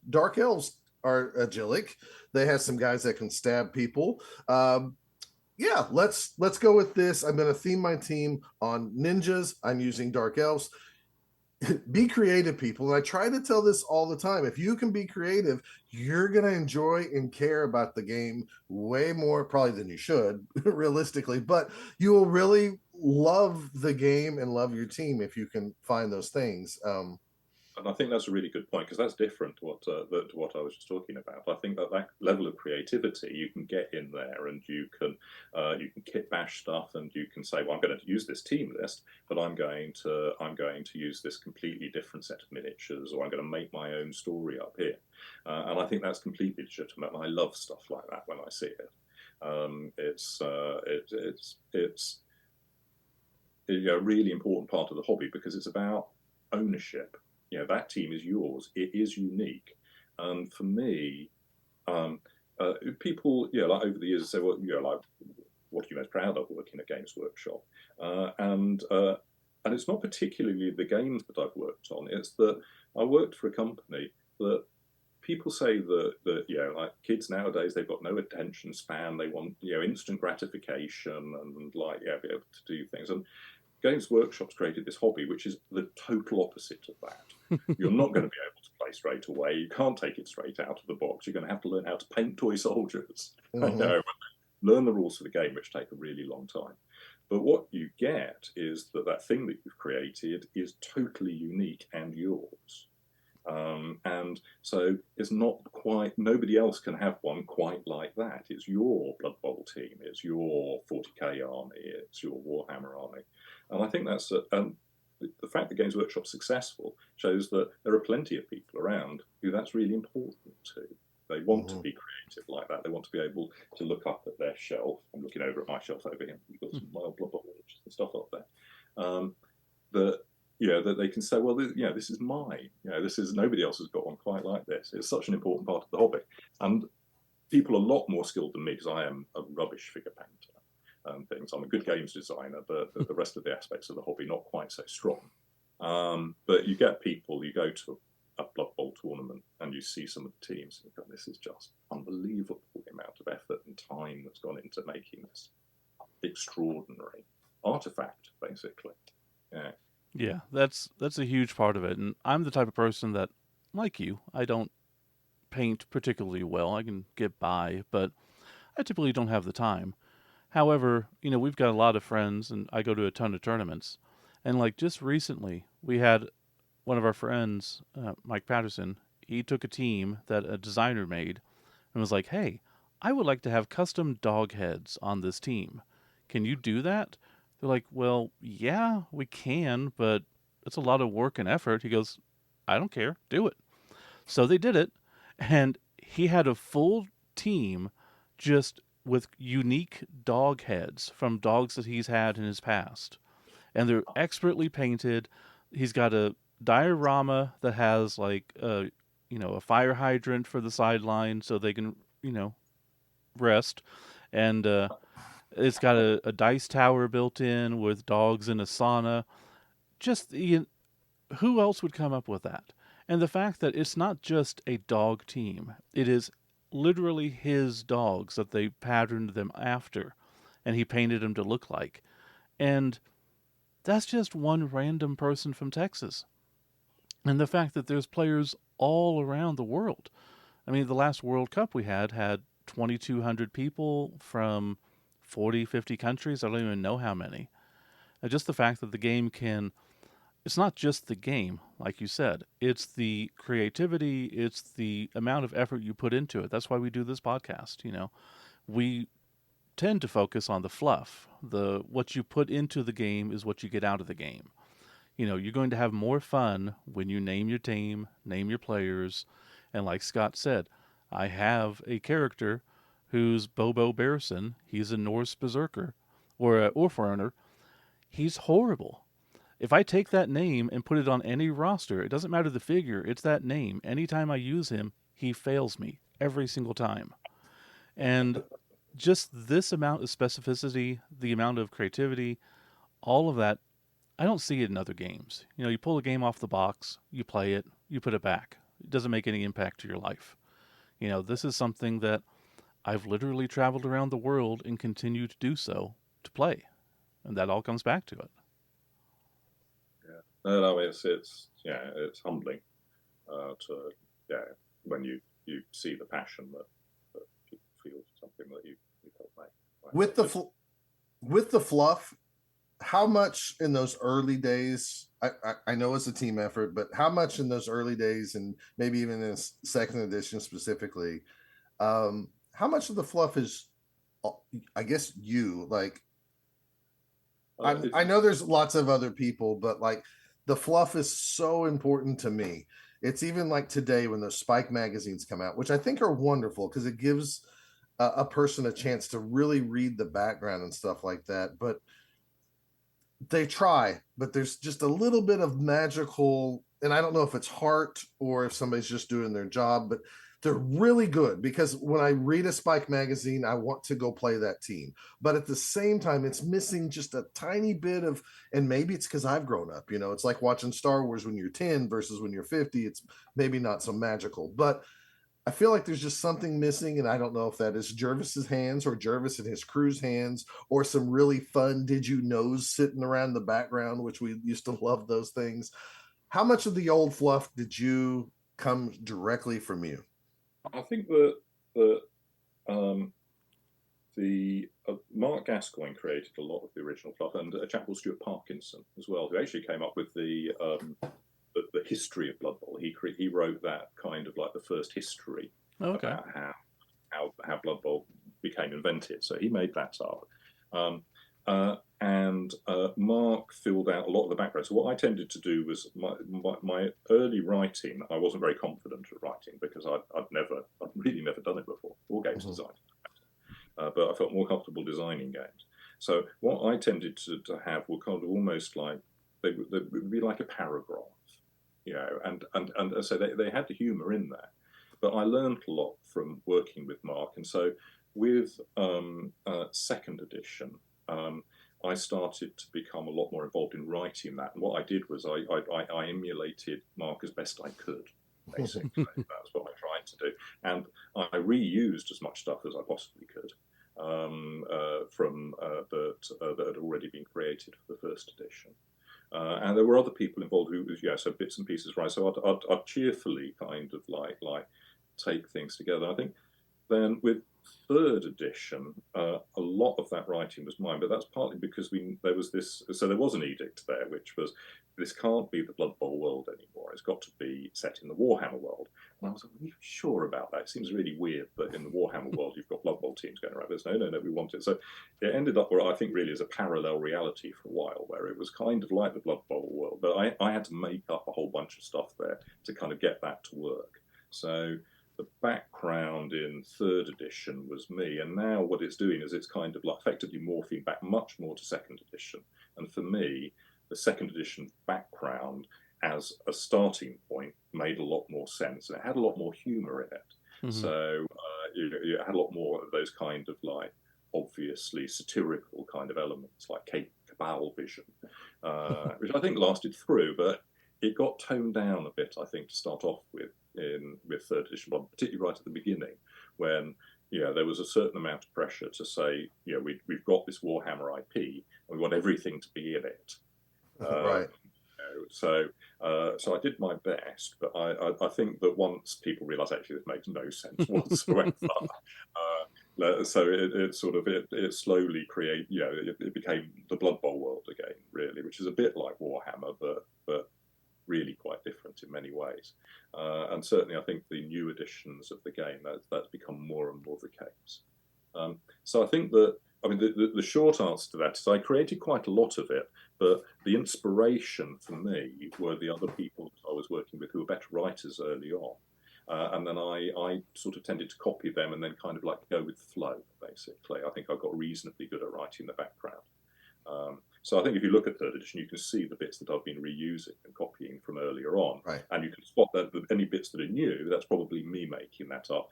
"Dark elves are agilic. They have some guys that can stab people. Yeah, let's go with this. I'm going to theme my team on ninjas. I'm using dark elves. Be creative, people." And I try to tell this all the time. If you can be creative, you're going to enjoy and care about the game way more probably than you should, realistically, but you will really love the game and love your team if you can find those things. And I think that's a really good point because that's different to what I was just talking about. I think that level of creativity you can get in there, and you can kit bash stuff, and you can say, well, I'm going to use this team list, but I'm going to use this completely different set of miniatures, or I'm going to make my own story up here. And I think that's completely legitimate. And I love stuff like that when I see it. It's a really important part of the hobby because it's about ownership. That team is yours. It is unique. And for me, people, like over the years say, well, like, what are you most proud of working at Games Workshop? And it's not particularly the games that I've worked on. It's that I worked for a company that people say that like kids nowadays, they've got no attention span. They want instant gratification and be able to do things. And Games Workshop's created this hobby, which is the total opposite of that. You're not going to be able to play straight away. You can't take it straight out of the box. You're going to have to learn how to paint toy soldiers. Mhm. Learn the rules for the game, which take a really long time. But what you get is that thing that you've created is totally unique and yours. And so it's not quite, nobody else can have one quite like that. It's your Blood Bowl team, it's your 40k army, it's your Warhammer army. And I think that's the fact that Games Workshop's successful shows that there are plenty of people around who that's really important to. They want to be creative like that. They want to be able to look up at their shelf. I'm looking over at my shelf over here. We've got some wild Blood Bowl and stuff up there. That they can say, well, this is mine. This is, nobody else has got one quite like this. It's such an important part of the hobby, and people are a lot more skilled than me because I am a rubbish figure painter and things. I'm a good games designer, but the rest of the aspects of the hobby not quite so strong. But you get people, you go to a Blood Bowl tournament and you see some of the teams, and you go, this is just unbelievable, the amount of effort and time that's gone into making this extraordinary artifact, basically. Yeah. Yeah, that's a huge part of it. And I'm the type of person that, like you, I don't paint particularly well. I can get by, but I typically don't have the time. However, we've got a lot of friends and I go to a ton of tournaments. And like just recently, we had one of our friends, Mike Patterson, he took a team that a designer made and was like, "Hey, I would like to have custom dog heads on this team. Can you do that?" They're like, "Well, yeah, we can, but it's a lot of work and effort." He goes, "I don't care. Do it." So they did it, and he had a full team just with unique dog heads from dogs that he's had in his past. And they're expertly painted. He's got a diorama that has like a fire hydrant for the sideline so they can, rest, and it's got a dice tower built in with dogs and a sauna. Just who else would come up with that? And the fact that it's not just a dog team, it is literally his dogs that they patterned them after, and he painted them to look like. And that's just one random person from Texas. And the fact that there's players all around the world. I mean, the last World Cup we had 2,200 people from 40, 50 countries. I don't even know how many. Just the fact that the game can, it's not just the game, like you said, it's the creativity, it's the amount of effort you put into it. That's why we do this podcast. We tend to focus on the fluff. The what you put into the game is what you get out of the game. You're going to have more fun when you name your team, name your players, and like Scott said, I have a character who's Bobo Bearson. He's a Norse berserker or a Orfrunner. He's horrible. If I take that name and put it on any roster, it doesn't matter the figure, it's that name. Anytime I use him, he fails me every single time. And just this amount of specificity, the amount of creativity, all of that, I don't see it in other games. You pull a game off the box, you play it, you put it back. It doesn't make any impact to your life. This is something that I've literally traveled around the world and continue to do so to play. And that all comes back to it. Yeah. No, it's humbling when you see the passion that people feel for something that you help make. With the fluff, how much in those early days, I know it's a team effort, but how much in those early days, and maybe even in second edition specifically, how much of the fluff is, I guess, you like? I know there's lots of other people, but like the fluff is so important to me. It's even like today when those Spike magazines come out, which I think are wonderful because it gives a person a chance to really read the background and stuff like that. But they try, but there's just a little bit of magical, and I don't know if it's heart or if somebody's just doing their job, but they're really good because when I read a Spike magazine, I want to go play that team. But at the same time, it's missing just a tiny bit of, and maybe it's because I've grown up, it's like watching Star Wars when you're 10 versus when you're 50. It's maybe not so magical, but I feel like there's just something missing, and I don't know if that is Jervis's hands or Jervis and his crew's hands or some really fun did you knows sitting around the background, which we used to love those things. How much of the old fluff did you come directly from you? I think that Mark Gascoigne created a lot of the original fluff, and a chap called Stuart Parkinson as well, who actually came up with the history of Blood Bowl. He wrote that kind of like the first history about how Blood Bowl became invented. So he made that up. And Mark filled out a lot of the background. So what I tended to do was my early writing, I wasn't very confident at writing because I'd really never done it before, or games design. But I felt more comfortable designing games. So what I tended to have were kind of almost like, they would be like a paragraph, and so they had the humour in there. But I learned a lot from working with Mark, and so with second edition, I started to become a lot more involved in writing that. And what I did was I emulated Mark as best I could, basically. That's what I tried to do. And I reused as much stuff as I possibly could from that had already been created for the first edition. And there were other people involved who, so bits and pieces, right? So I'd cheerfully kind of like take things together. I think then with third edition, a lot of that writing was mine, but that's partly because there was an edict there, which was, this can't be the Blood Bowl world anymore. It's got to be set in the Warhammer world. And I was like, are you sure about that? It seems really weird that in the Warhammer world you've got Blood Bowl teams going around. There's no, we want it. So it ended up where I think really is a parallel reality for a while, where it was kind of like the Blood Bowl world, but I had to make up a whole bunch of stuff there to kind of get that to work. So the background in third edition was me, and now what it's doing is it's kind of like effectively morphing back much more to second edition. And for me, the second edition background as a starting point made a lot more sense, and it had a lot more humour in it. Mhm. So you had a lot more of those kind of like obviously satirical kind of elements like cabal vision, which I think lasted through, but it got toned down a bit, I think, to start off with third edition, but particularly right at the beginning when there was a certain amount of pressure to say, we've got this Warhammer IP and we want everything to be in it. Right. So I did my best, but I think that once people realised actually this makes no sense whatsoever, so it slowly it became the Blood Bowl world again, really, which is a bit like Warhammer, but really quite different in many ways. And certainly, I think the new editions of the game that's become more and more the case. So I think that. I mean, the short answer to that is I created quite a lot of it, but the inspiration for me were the other people I was working with who were better writers early on. And then I sort of tended to copy them and then kind of like go with the flow, basically. I think I got reasonably good at writing the background. So I think if you look at third edition, you can see the bits that I've been reusing and copying from earlier on. Right. And you can spot that any bits that are new, that's probably me making that up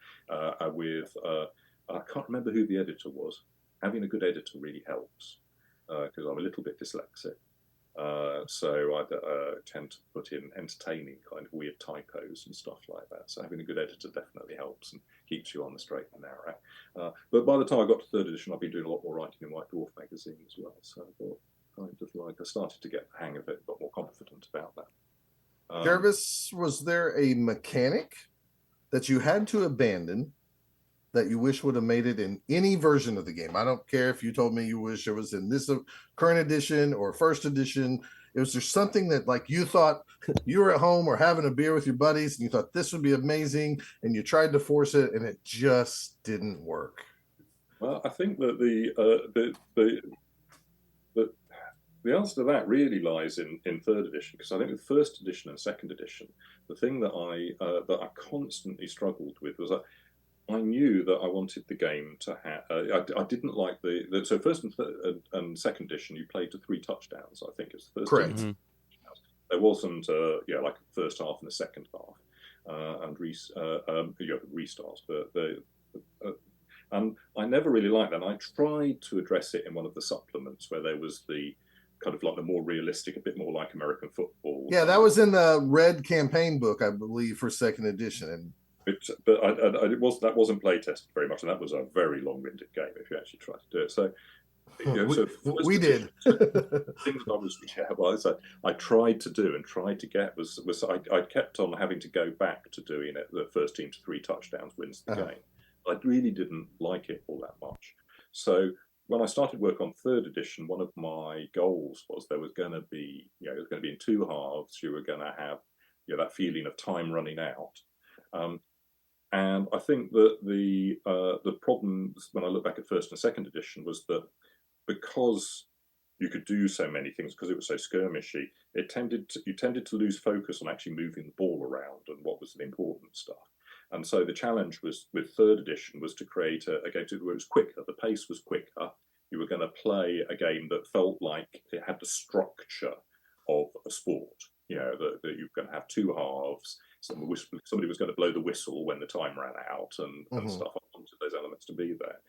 with, I can't remember who the editor was. Having a good editor really helps because I'm a little bit dyslexic. So I tend to put in entertaining kind of weird typos and stuff like that. So having a good editor definitely helps and keeps you on the straight and narrow. But by the time I got to third edition, I've been doing a lot more writing in White Dwarf magazine as well. So I thought kind of like I started to get the hang of it, got more confident about that. Jervis, was there a mechanic that you had to abandon that you wish would have made it in any version of the game? I don't care if you told me you wish it was in this current edition or first edition. Was there something that like you thought you were at home or having a beer with your buddies and you thought this would be amazing and you tried to force it and it just didn't work? Well, I think that the answer to that really lies in third edition, because I think with first edition and second edition, the thing that I constantly struggled with was that I knew that I wanted the game to have. I didn't like so first and second edition you played to 3 touchdowns. I think it's the first. Correct. Edition. There wasn't like a first half and a second half, and restarts, but and I never really liked that. And I tried to address it in one of the supplements where there was the kind of like the more realistic, a bit more like American football. Yeah, that was in the red campaign book, I believe, for second edition. And but that wasn't play tested very much, and that was a very long-winded game if you actually try to do it. So, we did. Things I tried to do and tried to get was I kept on having to go back to doing it. The first team to 3 touchdowns wins the game. I really didn't like it all that much. So when I started work on third edition, one of my goals was there was going to be, it was going to be in 2 halves. You were going to have, that feeling of time running out. And I think that the problems when I look back at first and second edition was that because you could do so many things because it was so skirmishy, you tended to lose focus on actually moving the ball around and what was the important stuff. And so the challenge was with third edition was to create a game where it was quicker, the pace was quicker. You were going to play a game that felt like it had the structure of a sport. That you were going to have 2 halves. Somebody was going to blow the whistle when the time ran out and stuff. I wanted those elements to be there.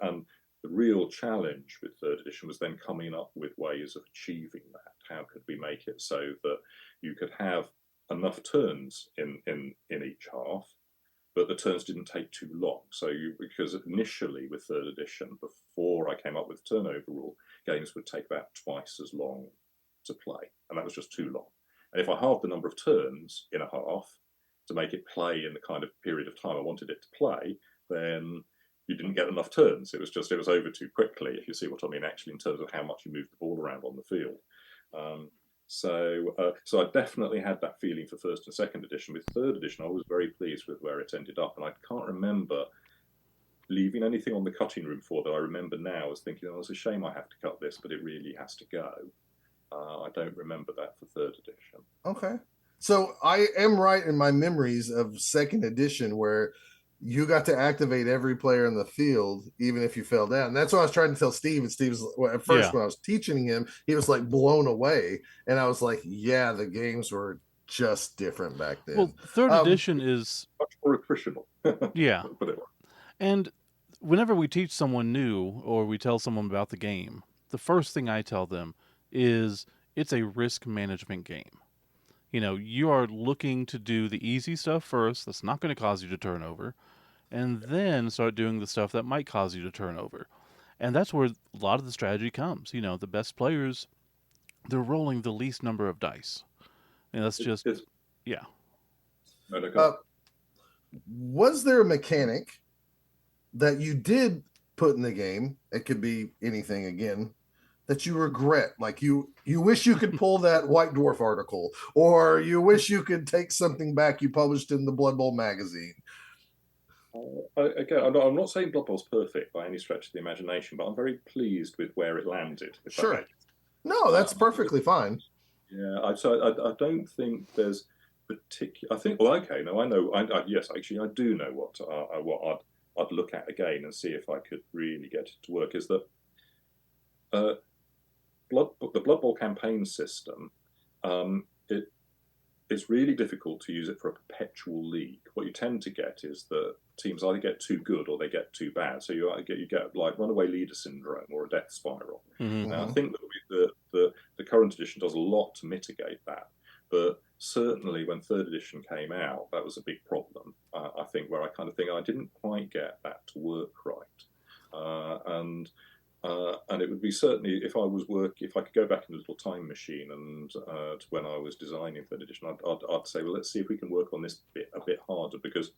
And the real challenge with third edition was then coming up with ways of achieving that. How could we make it so that you could have enough turns in each half, but the turns didn't take too long. So because initially with third edition, before I came up with turnover rule, games would take about twice as long to play, and that was just too long. And if I halved the number of turns in a half to make it play in the kind of period of time I wanted it to play, then you didn't get enough turns. It was over too quickly, if you see what I mean, actually, in terms of how much you moved the ball around on the field. So I definitely had that feeling for first and second edition. With third edition, I was very pleased with where it ended up, and I can't remember leaving anything on the cutting room floor that I remember now as thinking, it's a shame I have to cut this, but it really has to go. I don't remember that for third edition. Okay. So I am right in my memories of second edition where you got to activate every player in the field, even if you fell down. And that's what I was trying to tell Steve. And Steve was, at first, when I was teaching him, he was like blown away. And I was like, yeah, the games were just different back then. Well, third edition is much or attritional. Yeah. Put it And whenever we teach someone new or we tell someone about the game, the first thing I tell them is it's a risk management game. You are looking to do the easy stuff first that's not going to cause you to turn over, and then start doing the stuff that might cause you to turn over. And that's where a lot of the strategy comes. The best players, they're rolling the least number of dice. And that's just, it's yeah. no, no, Uh, was there a mechanic that you did put in the game? It could be anything again that you regret, like you wish you could pull that White Dwarf article, or you wish you could take something back you published in the Blood Bowl magazine. Again, I'm not saying Blood Bowl's perfect by any stretch of the imagination, but I'm very pleased with where it landed. If Sure. that makes No, that's perfectly fine. Yeah, I don't think there's particular. I think, well, okay, no, I know. Yes, actually, I do know what I'd look at again and see if I could really get it to work. Is that the Blood Bowl campaign system? It's really difficult to use it for a perpetual league. What you tend to get is that teams either get too good or they get too bad. So you get like runaway leader syndrome or a death spiral. Mm-hmm. Now, I think that the current edition does a lot to mitigate that. But certainly when third edition came out, that was a big problem. I think where I kind of think I didn't quite get that to work right. And it would be certainly if I could go back in a little time machine and to when I was designing third edition, I'd say, well, let's see if we can work on this a bit harder, because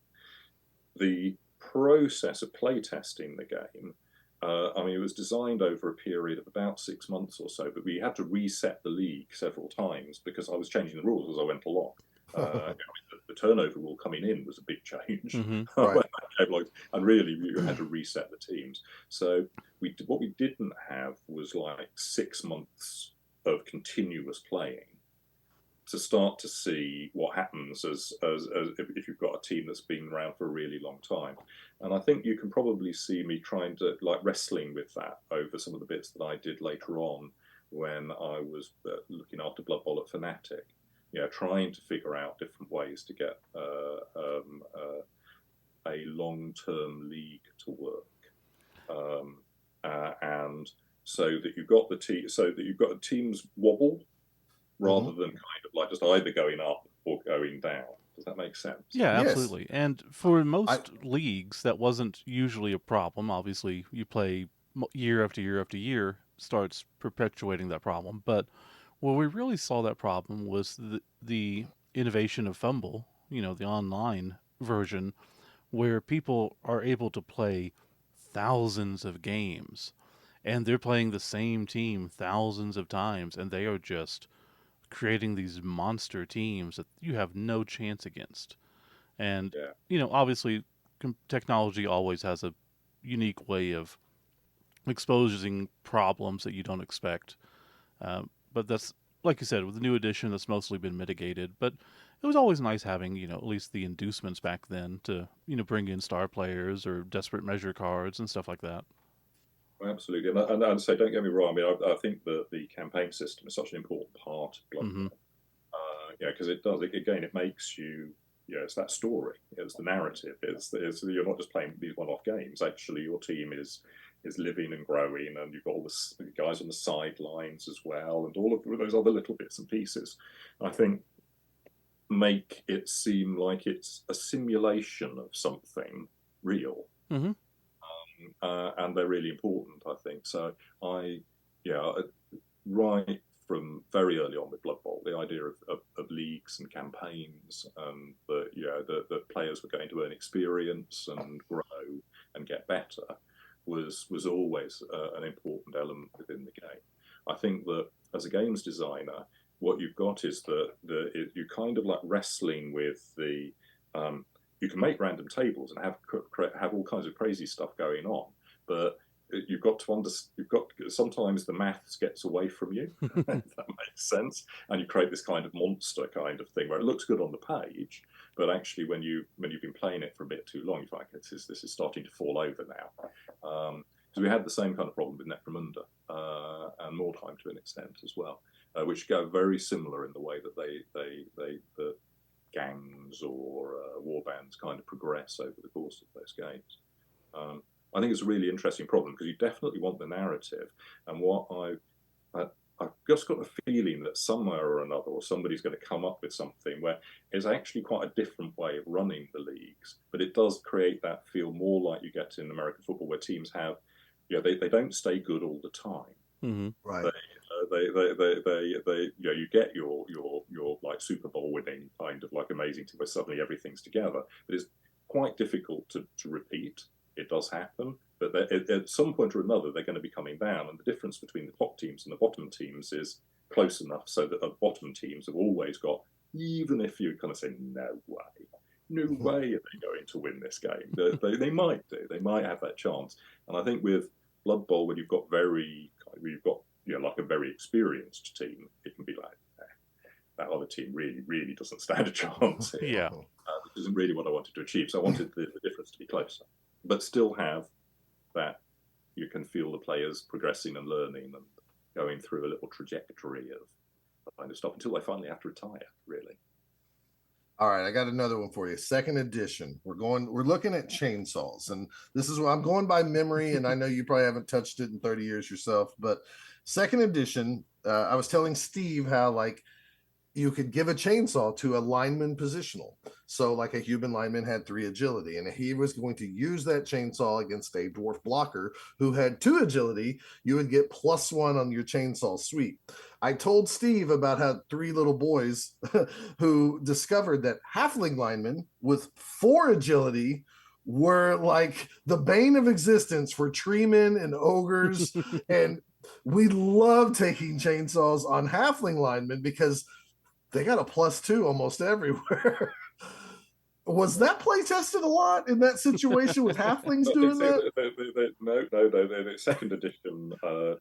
the process of playtesting the game, I mean, it was designed over a period of about 6 months or so, but we had to reset the league several times because I was changing the rules as I went along. The turnover rule coming in was a big change. Mm-hmm. Right. And really, you had to reset the teams. So what we didn't have was like 6 months of continuous playing to start to see what happens as if you've got a team that's been around for a really long time. And I think you can probably see me trying to like wrestling with that over some of the bits that I did later on when I was looking after Blood Bowl at Fnatic. Trying to figure out different ways to get a long-term league to work, and so that you've got the teams wobble rather than kind of like just either going up or going down. Does that make sense? Yeah, Yes. absolutely. And for most leagues, that wasn't usually a problem. Obviously, you play year after year after year, starts perpetuating that problem. But where we really saw that problem was the innovation of Fumble, the online version, where people are able to play thousands of games and they're playing the same team thousands of times and they are just creating these monster teams that you have no chance against. And, obviously, technology always has a unique way of exposing problems that you don't expect. But that's, like you said, with the new edition, that's mostly been mitigated. But it was always nice having, at least the inducements back then to, bring in star players or desperate measure cards and stuff like that. Absolutely, and so don't get me wrong. I mean, I think that the campaign system is such an important part of Blood Bowl. Because it does. It makes you. It's that story. It's the narrative. It's you're not just playing these one-off games. Actually, your team is living and growing, and you've got all the guys on the sidelines as well, and all of those other little bits and pieces. I think make it seem like it's a simulation of something real. Mm-hmm. And they're really important, I think. So right from very early on with Blood Bowl, the idea of leagues and campaigns, and that players were going to earn experience and grow and get better was always an important element within the game. I think that as a games designer, what you've got is that you're kind of like wrestling with the you can make random tables and have all kinds of crazy stuff going on, but you've got to sometimes the maths gets away from you, if that makes sense, and you create this kind of monster kind of thing where it looks good on the page, but actually when you've been playing it for a bit too long, you find this is starting to fall over now. So we had the same kind of problem with Necromunda, and Mordheim to an extent as well, which go very similar in the way that the gangs or war bands kind of progress over the course of those games. I think it's a really interesting problem because you definitely want the narrative. And what I've just got a feeling that somewhere or another, or somebody's going to come up with something where it's actually quite a different way of running the leagues, but it does create that feel more like you get in American football, where teams have, they don't stay good all the time. Mm-hmm. Right. You get your like Super Bowl winning kind of like amazing team where suddenly everything's together, but it's quite difficult to repeat. It does happen, but at some point or another, they're going to be coming down. And the difference between the top teams and the bottom teams is close enough so that the bottom teams have always got, even if you kind of say, no way are they going to win this game. They might do. They might have that chance. And I think with Blood Bowl, when you've got like a very experienced team, it can be like, that other team really doesn't stand a chance here. Yeah. Which isn't really what I wanted to achieve. So I wanted the difference to be closer, but still have that you can feel the players progressing and learning and going through a little trajectory of kind of stuff until they finally have to retire, really. All right, I got another one for you. Second edition. We're looking at chainsaws, and this is what I'm going by memory, and I know you probably haven't touched it in 30 years yourself, but second edition, I was telling Steve how like you could give a chainsaw to a lineman positional. So like a human lineman had 3 agility, and he was going to use that chainsaw against a dwarf blocker who had 2 agility. You would get +1 on your chainsaw sweep. I told Steve about how 3 little boys who discovered that halfling linemen with 4 agility were like the bane of existence for treemen and ogres. And we love taking chainsaws on halfling linemen because they got a +2 almost everywhere. Was that play tested a lot in that situation with halflings doing that? No. The second edition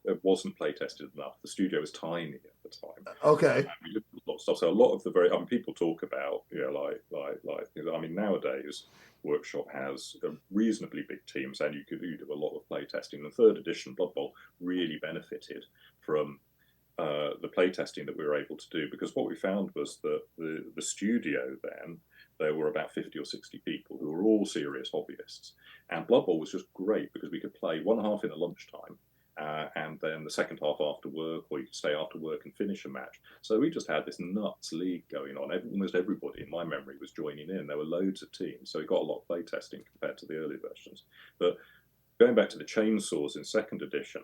it wasn't play tested enough. The studio was tiny at the time. Okay. We did a lot of stuff. So a lot of the people talk about, nowadays Workshop has reasonably big teams, and you do a lot of play testing. The third edition Blood Bowl really benefited from the play testing that we were able to do, because what we found was that the studio then, there were about 50 or 60 people who were all serious hobbyists. And Blood Bowl was just great because we could play one half in a lunchtime and then the second half after work, or you could stay after work and finish a match. So we just had this nuts league going on. Almost everybody, in my memory, was joining in. There were loads of teams, so we got a lot of play testing compared to the early versions. But going back to the chainsaws in second edition,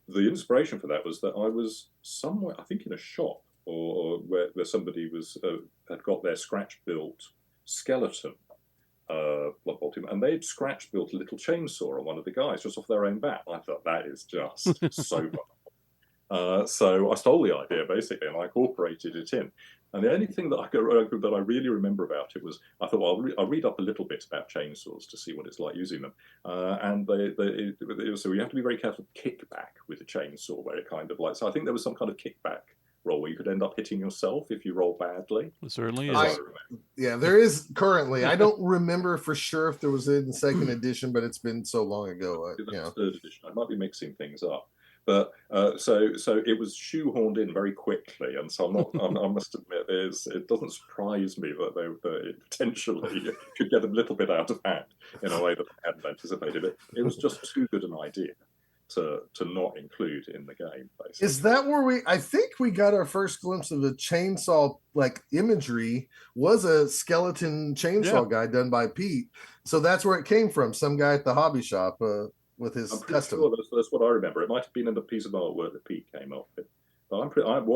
the inspiration for that was that I was somewhere, I think in a shop, or where somebody had got their scratch-built skeleton Blood Bowl team, and they'd scratch-built a little chainsaw on one of the guys just off their own bat. I thought, that is just so fun. So I stole the idea, basically, and I incorporated it in. And the only thing that I really remember about it was, I thought, well, I'll read up a little bit about chainsaws to see what it's like using them. So you have to be very careful with kickback with a chainsaw, where it kind of like, so I think there was some kind of kickback roll where you could end up hitting yourself if you roll badly. It certainly is. Yeah, there is currently. I don't remember for sure if there was in the second edition, but it's been so long ago. Third edition. I might be mixing things up. But so it was shoehorned in very quickly, and so I must admit, it doesn't surprise me that they potentially could get a little bit out of hand in a way that I hadn't anticipated. It was just too good an idea to not include in the game, basically. Is that where I think we got our first glimpse of the chainsaw like imagery? Was a skeleton chainsaw guy done by Pete, so that's where it came from. Some guy at the hobby shop with his custom. Sure that's what I remember. It might have been in the piece of artwork that Pete came up with. But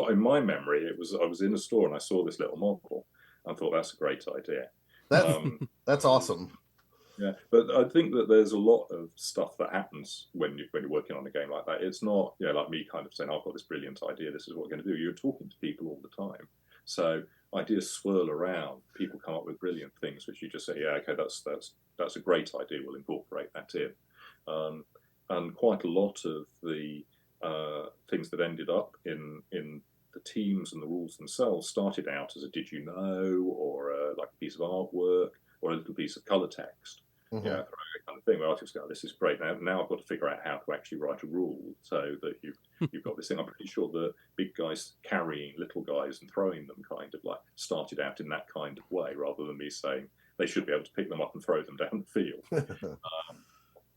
in my memory, I was in a store and I saw this little model. I thought, that's a great idea. That's awesome. Yeah, but I think that there's a lot of stuff that happens when you're working on a game like that. It's not like me kind of saying, I've got this brilliant idea, this is what we're going to do. You're talking to people all the time, so ideas swirl around. People come up with brilliant things, which you just say, yeah, okay, that's a great idea. We'll incorporate that in. And quite a lot of the things that ended up in the teams and the rules themselves started out as a did you know, or like a piece of artwork, or a little piece of color text. Mm-hmm. Yeah, kind of thing where artists go, "This is great. Now I've got to figure out how to actually write a rule so that you've got this thing." I'm pretty sure the big guys carrying little guys and throwing them kind of like started out in that kind of way, rather than me saying they should be able to pick them up and throw them down the field.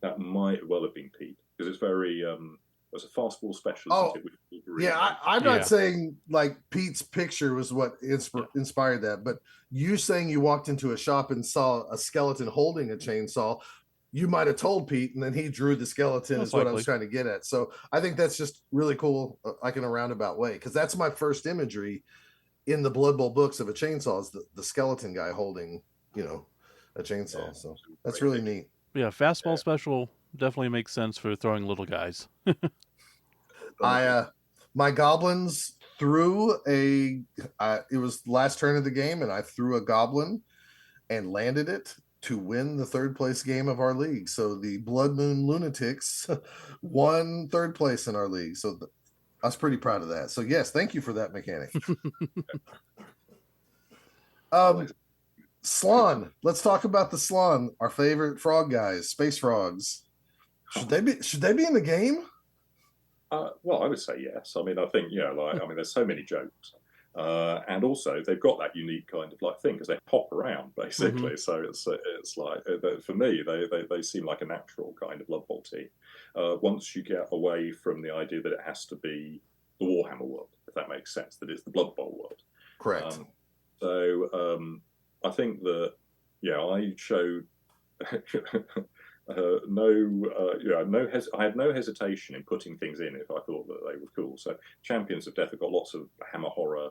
That might well have been Pete, because it's very it's a fastball special, isn't it? With Wolverine. Yeah, I'm not saying like Pete's picture was what inspired that, but you saying you walked into a shop and saw a skeleton holding a chainsaw, you might have told Pete, and then he drew the skeleton. Most is likely what I was trying to get at. So I think that's just really cool, like in a roundabout way, because that's my first imagery in the Blood Bowl books of a chainsaw is the skeleton guy holding, a chainsaw. Yeah, so that's really neat. Yeah, fastball special definitely makes sense for throwing little guys. My goblins threw it was last turn of the game, and I threw a goblin and landed it to win the third place game of our league. So the Blood Moon Lunatics won third place in our league. So I was pretty proud of that. So yes, thank you for that mechanic. Slon. Let's talk about the Slon, our favorite frog guys, space frogs. Should they be in the game? Well, I would say yes. I mean, I think there's so many jokes, and also they've got that unique kind of like thing because they hop around basically. Mm-hmm. So it's like for me, they seem like a natural kind of Blood Bowl team. Once you get away from the idea that it has to be the Warhammer world, if that makes sense, that it's the Blood Bowl world. Correct. I think that I showed I had no hesitation in putting things in if I thought that they were cool. So Champions of Death have got lots of Hammer horror,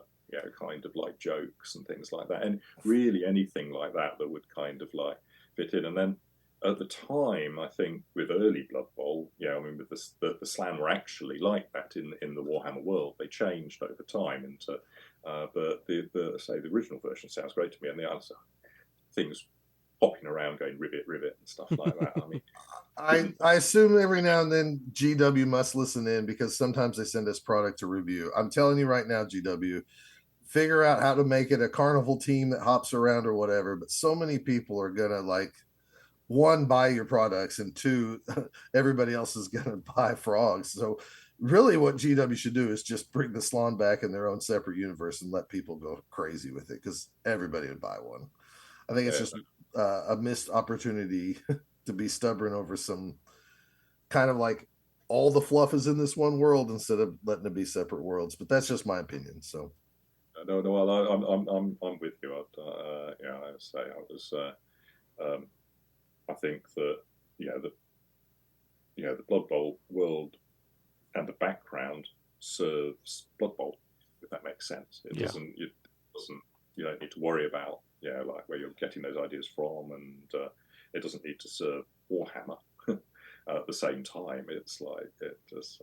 kind of like jokes and things like that, and really anything like that would kind of like fit in. And then at the time, I think with early Blood Bowl, with the Slan were actually like that in the Warhammer world. They changed over time into, but the original version sounds great to me, and the other things hopping around going rivet and stuff like that. I mean, I assume every now and then GW must listen in because sometimes they send us product to review. I'm telling you right now, GW, figure out how to make it a carnival team that hops around or whatever. But so many people are gonna like, one, buy your products, and two, everybody else is gonna buy frogs. So really what GW should do is just bring the Slon back in their own separate universe and let people go crazy with it, because everybody would buy one. I think it's just a missed opportunity to be stubborn over some kind of like all the fluff is in this one world instead of letting it be separate worlds. But that's just my opinion. So no, I'm with you. I say I was. I think that the Blood Bowl world and the background serves Blood Bowl, if that makes sense. It doesn't. You don't need to worry about like where you're getting those ideas from, and it doesn't need to serve Warhammer at the same time. It's like it just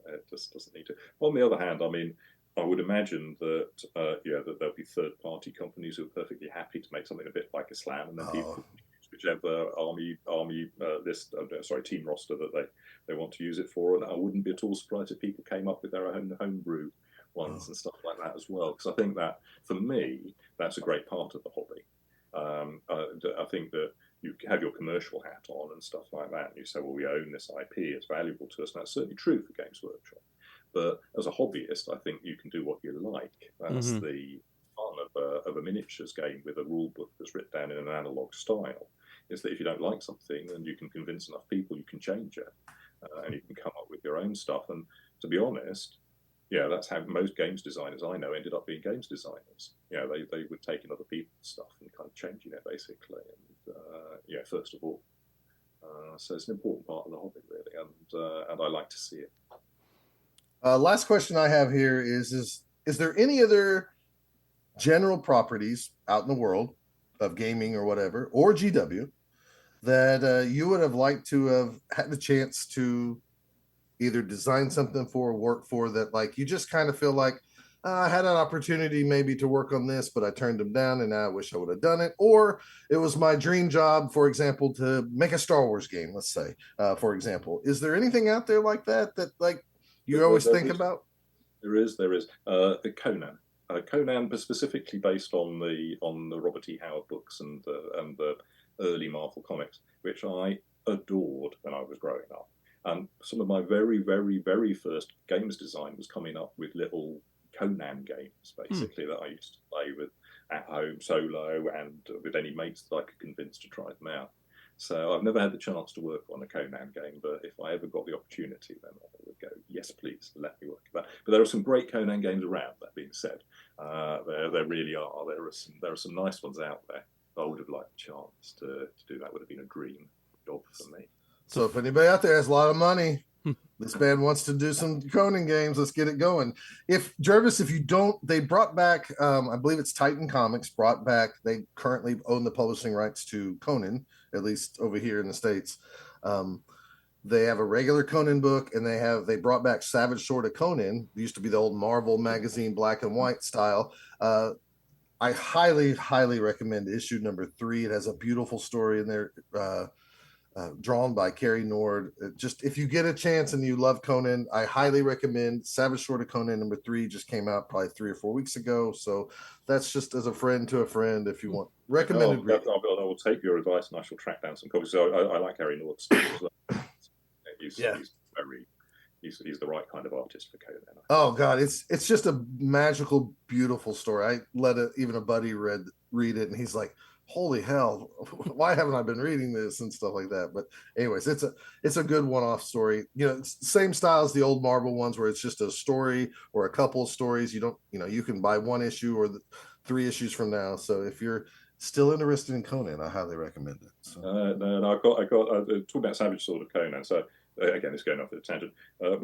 doesn't need to. On the other hand, I mean, I would imagine that that there'll be third-party companies who are perfectly happy to make something a bit like a Slan, and then people use whichever team roster that they want to use it for. And I wouldn't be at all surprised if people came up with their own homebrew ones and stuff like that as well, because I think that for me that's a great part of the hobby. I think that you have your commercial hat on and stuff like that, and you say, well, we own this IP, it's valuable to us, and that's certainly true for Games Workshop. But as a hobbyist, I think you can do what you like. That's the fun of a miniatures game with a rule book that's written down in an analog style, is that if you don't like something and you can convince enough people, you can change it, and you can come up with your own stuff. And to be honest, that's how most games designers I know ended up being games designers. They would take in other people's stuff and kind of changing it basically. And first of all, so it's an important part of the hobby really, and I like to see it. Last question I have here is there any other general properties out in the world of gaming or whatever, or GW, that you would have liked to have had the chance to either design something for or work for, that like you just kind of feel like I had an opportunity maybe to work on this, but I turned them down and now I wish I would have done it? Or it was my dream job, for example, to make a Star Wars game, let's say, for example. Is there anything out there like that like you always think about? There is. Conan. Conan, but specifically based on the Robert E. Howard books and the early Marvel comics, which I adored when I was growing up. And some of my very, very, very first games design was coming up with little Conan games, basically, that I used to play with at home solo and with any mates that I could convince to try them out. So I've never had the chance to work on a Conan game, but if I ever got the opportunity, then I would go, yes, please, let me work on that. But there are some great Conan games around, that being said. There really are. There are some nice ones out there. I would have liked a chance to do that. Would have been a dream job for me. So if anybody out there has a lot of money, this band wants to do some Conan games, let's get it going. If Jervis, if you don't, they brought back, I believe it's Titan Comics brought back, they currently own the publishing rights to Conan, at least over here in the States. They have a regular Conan book, and they brought back Savage Sword of Conan. It used to be the old Marvel magazine black and white style. I highly, highly recommend issue number 3. It has a beautiful story in there, drawn by Carrie Nord. Just if you get a chance and you love Conan, I highly recommend Savage Sword of Conan number 3. Just came out probably 3 or 4 weeks ago. So that's just as a friend to a friend. If you want recommended, I will take your advice and I shall track down some copies. So I like Carrie Nord's stuff as well. He's the right kind of artist for Conan. Oh God, it's just a magical, beautiful story. I let even a buddy read it, and he's like, holy hell, why haven't I been reading this and stuff like that? But anyways, it's a good one-off story. It's the same style as the old Marvel ones, where it's just a story or a couple of stories. You can buy one issue or 3 issues from now. So if you're still interested in Conan, I highly recommend it. So. No, I got talking about Savage Sword of Conan. So again, it's going off at a tangent. I've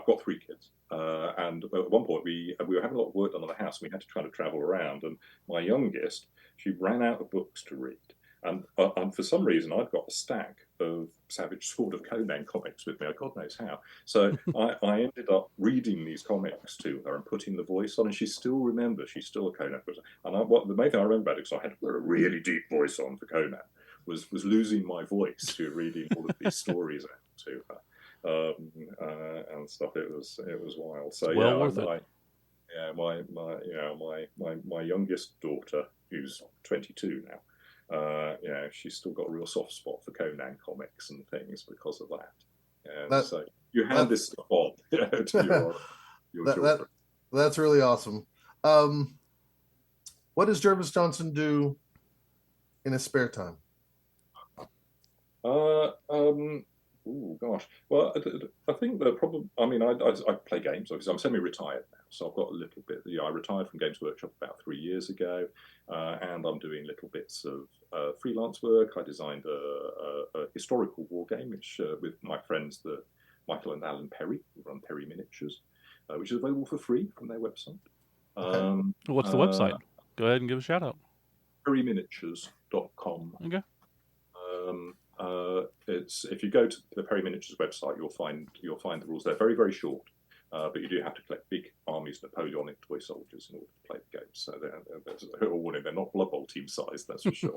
got 3 kids, and at one point we were having a lot of work done on the house, and we had to kind of travel around. And my youngest, she ran out of books to read, and for some reason I'd got a stack of Savage Sword of Conan comics with me. God knows how. So I ended up reading these comics to her and putting the voice on, and she still remembers. She's still a Conan person. And the main thing I remember about it, because I had to put a really deep voice on for Conan, was losing my voice to reading all of these stories out to her and stuff. It was wild. So worth it. My youngest daughter, who's 22 now, she's still got a real soft spot for Conan comics and things because of that. So you hand this stuff on to your daughter. That's really awesome. What does Jervis Johnson do in his spare time? Oh gosh. Well, I think the problem. I mean, I play games. Obviously, I'm semi-retired now, so I've got a little bit. I retired from Games Workshop about 3 years ago, and I'm doing little bits of freelance work. I designed a historical war game, which with my friends, the Michael and Alan Perry, who run Perry Miniatures, which is available for free from their website. Okay. What's the website? Go ahead and give a shout out. perryminiatures.com. Okay. It's if you go to the Perry Miniatures website, you'll find the rules. They're very, very short, but you do have to collect big armies of Napoleonic toy soldiers in order to play the game. So there's a warning: they're not Blood Bowl team size, that's for sure.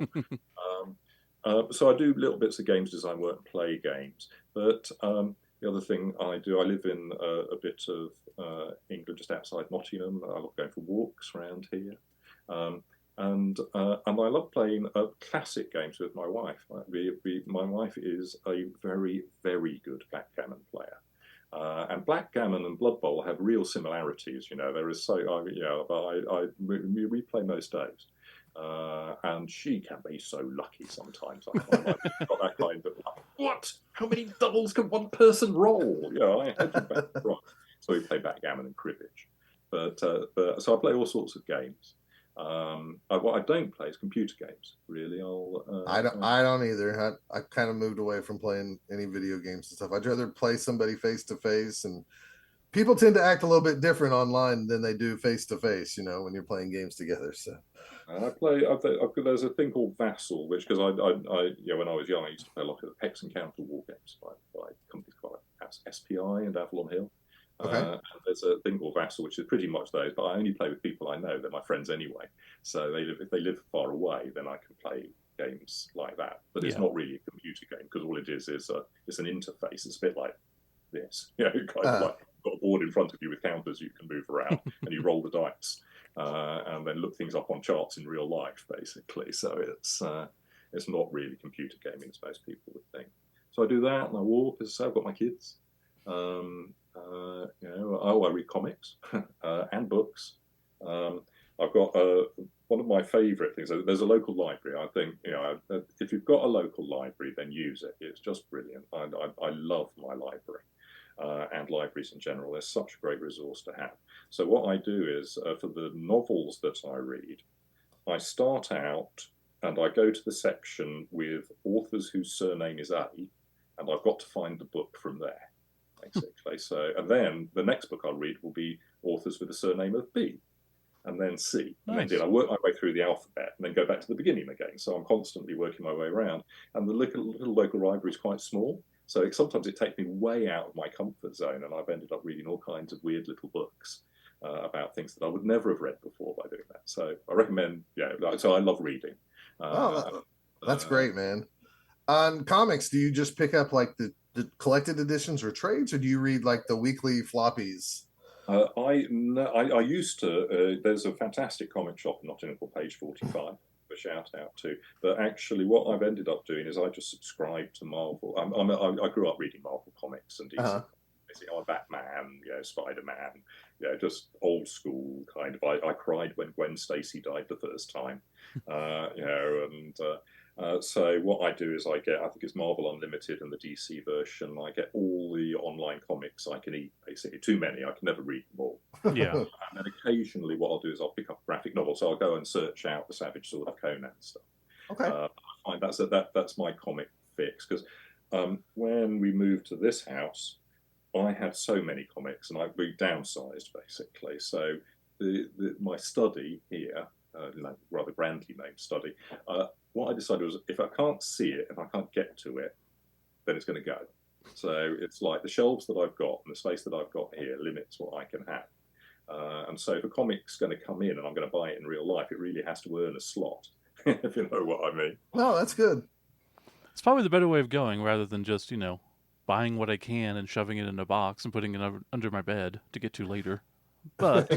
So I do little bits of games design work and play games. But the other thing I do, I live in a bit of England, just outside Nottingham. I love going for walks around here. And I love playing classic games with my wife. My wife is a very, very good backgammon player. And backgammon and Blood Bowl have real similarities. There is we play most days. And she can be so lucky sometimes. I find like she's got that kind of, what? How many doubles can one person roll? I had to back right. So we play backgammon and cribbage. But so I play all sorts of games. What I don't play is computer games. Really, I don't either. I kind of moved away from playing any video games and stuff. I'd rather play somebody face to face, and people tend to act a little bit different online than they do face to face. When you're playing games together. So there's a thing called Vassal, which because I when I was young I used to play a lot of the Pex and Counter war games by companies like SPI and Avalon Hill. Okay. And there's a thing called Vassal, which is pretty much those, but I only play with people I know. They're my friends anyway. So if they live far away, then I can play games like that. But it's not really a computer game, because all it is it's an interface. It's a bit like this. Kind of like you've got a board in front of you with counters you can move around, and you roll the dice, and then look things up on charts in real life, basically. So It's not really computer gaming as most people would think. So I do that, and I walk. As I say, I've got my kids. I read comics and books. I've got one of my favourite things. There's a local library. I think if you've got a local library, then use it. It's just brilliant. I love my library. And libraries in general. They're such a great resource to have. So what I do is, for the novels that I read, I start out and I go to the section with authors whose surname is A, and I've got to find the book from there, basically. And then the next book I'll read will be authors with the surname of B, and then C. Nice. And then I work my way through the alphabet and then go back to the beginning again. So I'm constantly working my way around. And the little local library is quite small. So sometimes it takes me way out of my comfort zone, and I've ended up reading all kinds of weird little books about things that I would never have read before by doing that. So I recommend, so I love reading. That's great, man. On comics, do you just pick up like the collected editions or trades, or do you read like the weekly floppies? I used to. There's a fantastic comic shop in Nottingham called Page 45. A shout out to. But actually, what I've ended up doing is I just subscribe to Marvel. I grew up reading Marvel comics and DC. I'm Batman, Spider-Man, just old school kind of. I cried when Gwen Stacy died the first time, so what I do is I think it's Marvel Unlimited and the DC version. I get all the online comics I can eat, basically. Too many, I can never read them all. Yeah. And then occasionally what I'll do is I'll pick up a graphic novel. So I'll go and search out the Savage Sword of Conan stuff. Okay. I find that's my comic fix, because when we moved to this house, I had so many comics and we downsized, basically. So my study here, rather grandly named study, what I decided was, if I can't see it, if I can't get to it, then it's going to go. So it's like the shelves that I've got and the space that I've got here limits what I can have. And so if a comic's going to come in and I'm going to buy it in real life, it really has to earn a slot, if you know what I mean. No, that's good. It's probably the better way of going, rather than just, buying what I can and shoving it in a box and putting it under my bed to get to later. But,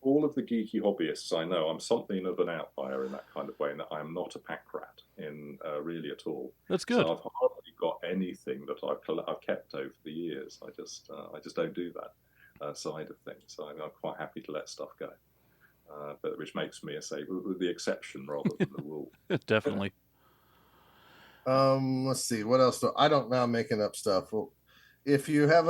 all of the geeky hobbyists I know, I'm something of an outlier in that kind of way, in that I'm not a pack rat in really at all. That's good. So I've hardly got anything that I've kept over the years. I just don't do that side of things. So I'm quite happy to let stuff go, but which makes me, the exception rather than the rule. Definitely. Let's see, what else? I don't know, I'm making up stuff. Well, if you have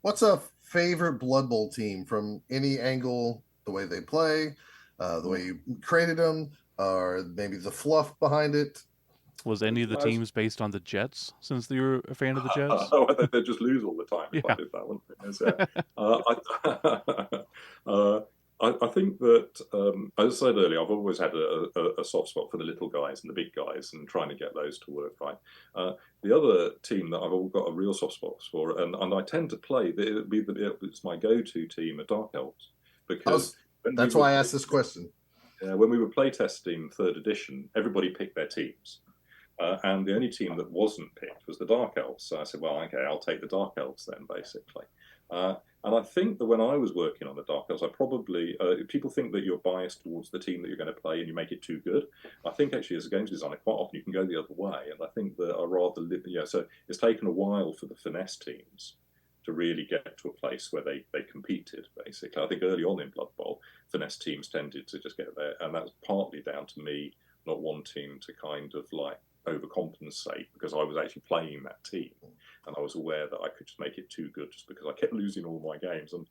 what's a favorite Blood Bowl team from any angle? The way they play, the way you created them, or maybe the fluff behind it. Was any of the teams based on the Jets, since you're a fan of the Jets? They'd just lose all the time if I did that, wouldn't they? I think that, as I said earlier, I've always had a soft spot for the little guys and the big guys, and trying to get those to work right. The other team that I've got a real soft spot for, and I tend to play, it's my go-to team, are Dark Elves. Because that's why I asked this question. When we were playtesting 3rd edition, everybody picked their teams. And the only team that wasn't picked was the Dark Elves. So I said, well, okay, I'll take the Dark Elves then, basically. And I think that when I was working on the Dark Elves, I probably, people think that you're biased towards the team that you're going to play and you make it too good. I think actually as a games designer, quite often you can go the other way. And I think that so it's taken a while for the finesse teams to really get to a place where they competed, basically. I think early on in Blood Bowl, finesse teams tended to just get there, and that's partly down to me not wanting to kind of like overcompensate, because I was actually playing that team, and I was aware that I could just make it too good just because I kept losing all my games. And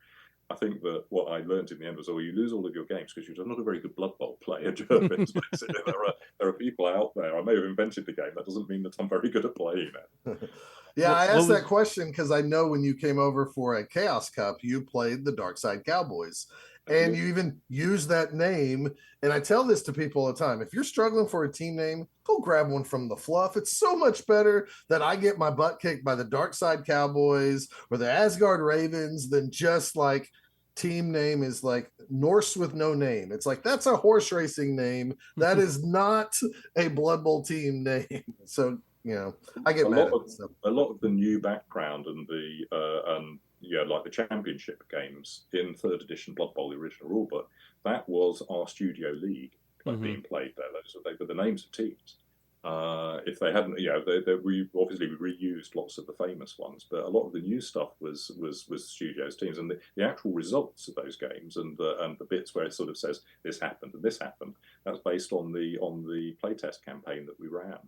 I think that what I learned in the end was, you lose all of your games because you're not a very good Blood Bowl player, Jervis. There are people out there. I may have invented the game. That doesn't mean that I'm very good at playing it. Yeah, I asked that question because I know when you came over for a Chaos Cup, you played the Dark Side Cowboys. And you even use that name. And I tell this to people all the time. If you're struggling for a team name, go grab one from the fluff. It's so much better that I get my butt kicked by the Dark Side Cowboys or the Asgard Ravens than just like team name is like Norse with no name. It's like, that's a horse racing name. That is not a Blood Bowl team name. So, I get mad at stuff. A lot of the new background and like the championship games in 3rd edition Blood Bowl, the original rulebook, that was our studio league. being played there. They were the names of teams. If they hadn't, we obviously reused lots of the famous ones, but a lot of the new stuff was studios teams, and the actual results of those games and the bits where it sort of says this happened and this happened. That's based on the playtest campaign that we ran.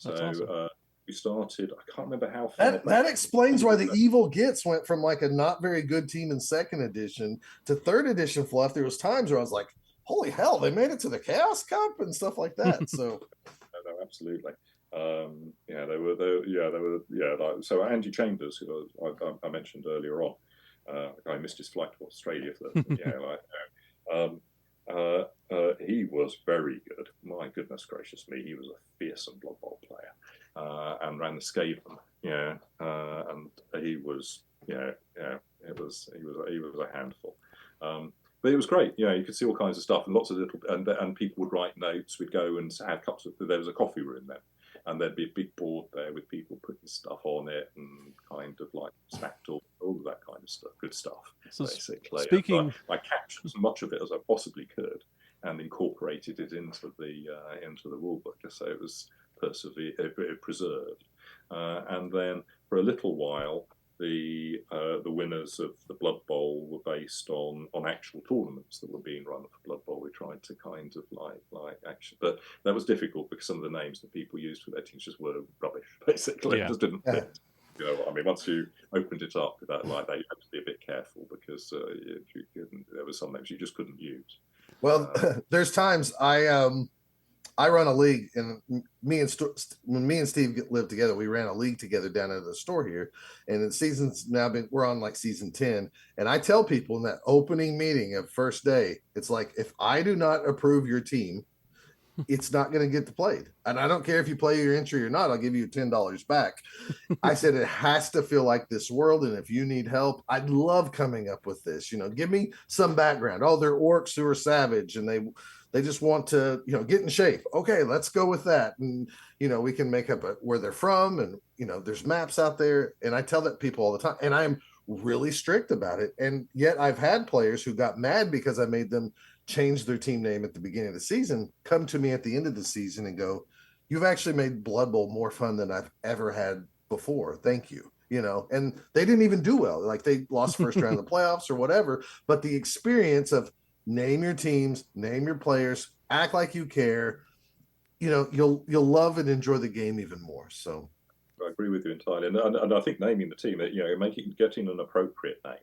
That's So awesome. we started. I can't remember how far. That explains why the Evil Gits went from like a not very good team in second edition to third edition fluff. There was times where I was like, holy hell, they made it to the Chaos Cup and stuff like that. So no, absolutely. They were. So Andy Chambers, who I mentioned earlier on, I missed his flight to Australia for he was very good. My goodness gracious me, he was a fearsome Blood Bowl player, and ran the Skaven. And he was he was a handful. But it was great. You could see all kinds of stuff and lots of little, and people would write notes. We'd go and have cups of. There was a coffee room then, and there'd be a big board there with people putting stuff on it and kind of like smack talk, all of that kind of stuff, good stuff. So basically, speaking, I captured as much of it as I possibly could and incorporated it into the rule book, so it was preserved. And then for a little while, the winners of the Blood Bowl were based on actual tournaments that were being run for Blood Bowl. We tried to kind of like action, but that was difficult because some of the names that people used for their teams just were rubbish. Basically, it just didn't fit. Once you opened it up with that like that, you had to be a bit careful because there were some names you just couldn't use. Well, there's times I run a league, and when me and Steve lived together, we ran a league together down at the store here. And the season's now we're on like season 10. And I tell people in that opening meeting of first day, it's like, if I do not approve your team, it's not going to get played. And I don't care if you play your entry or not, I'll give you $10 back. I said, it has to feel like this world. And if you need help, I'd love coming up with this, give me some background. Oh, they're orcs who are savage and they just want to, get in shape. Okay, let's go with that. And, we can make up where they're from. And, there's maps out there. And I tell that people all the time, and I'm really strict about it. And yet I've had players who got mad because I made them change their team name at the beginning of the season, come to me at the end of the season and go, you've actually made Blood Bowl more fun than I've ever had before. Thank you. And they didn't even do well. Like they lost first round of the playoffs or whatever. But the experience of name your teams, name your players, act like you care, you'll love and enjoy the game even more. So I agree with you entirely. And I think naming the team, getting an appropriate name.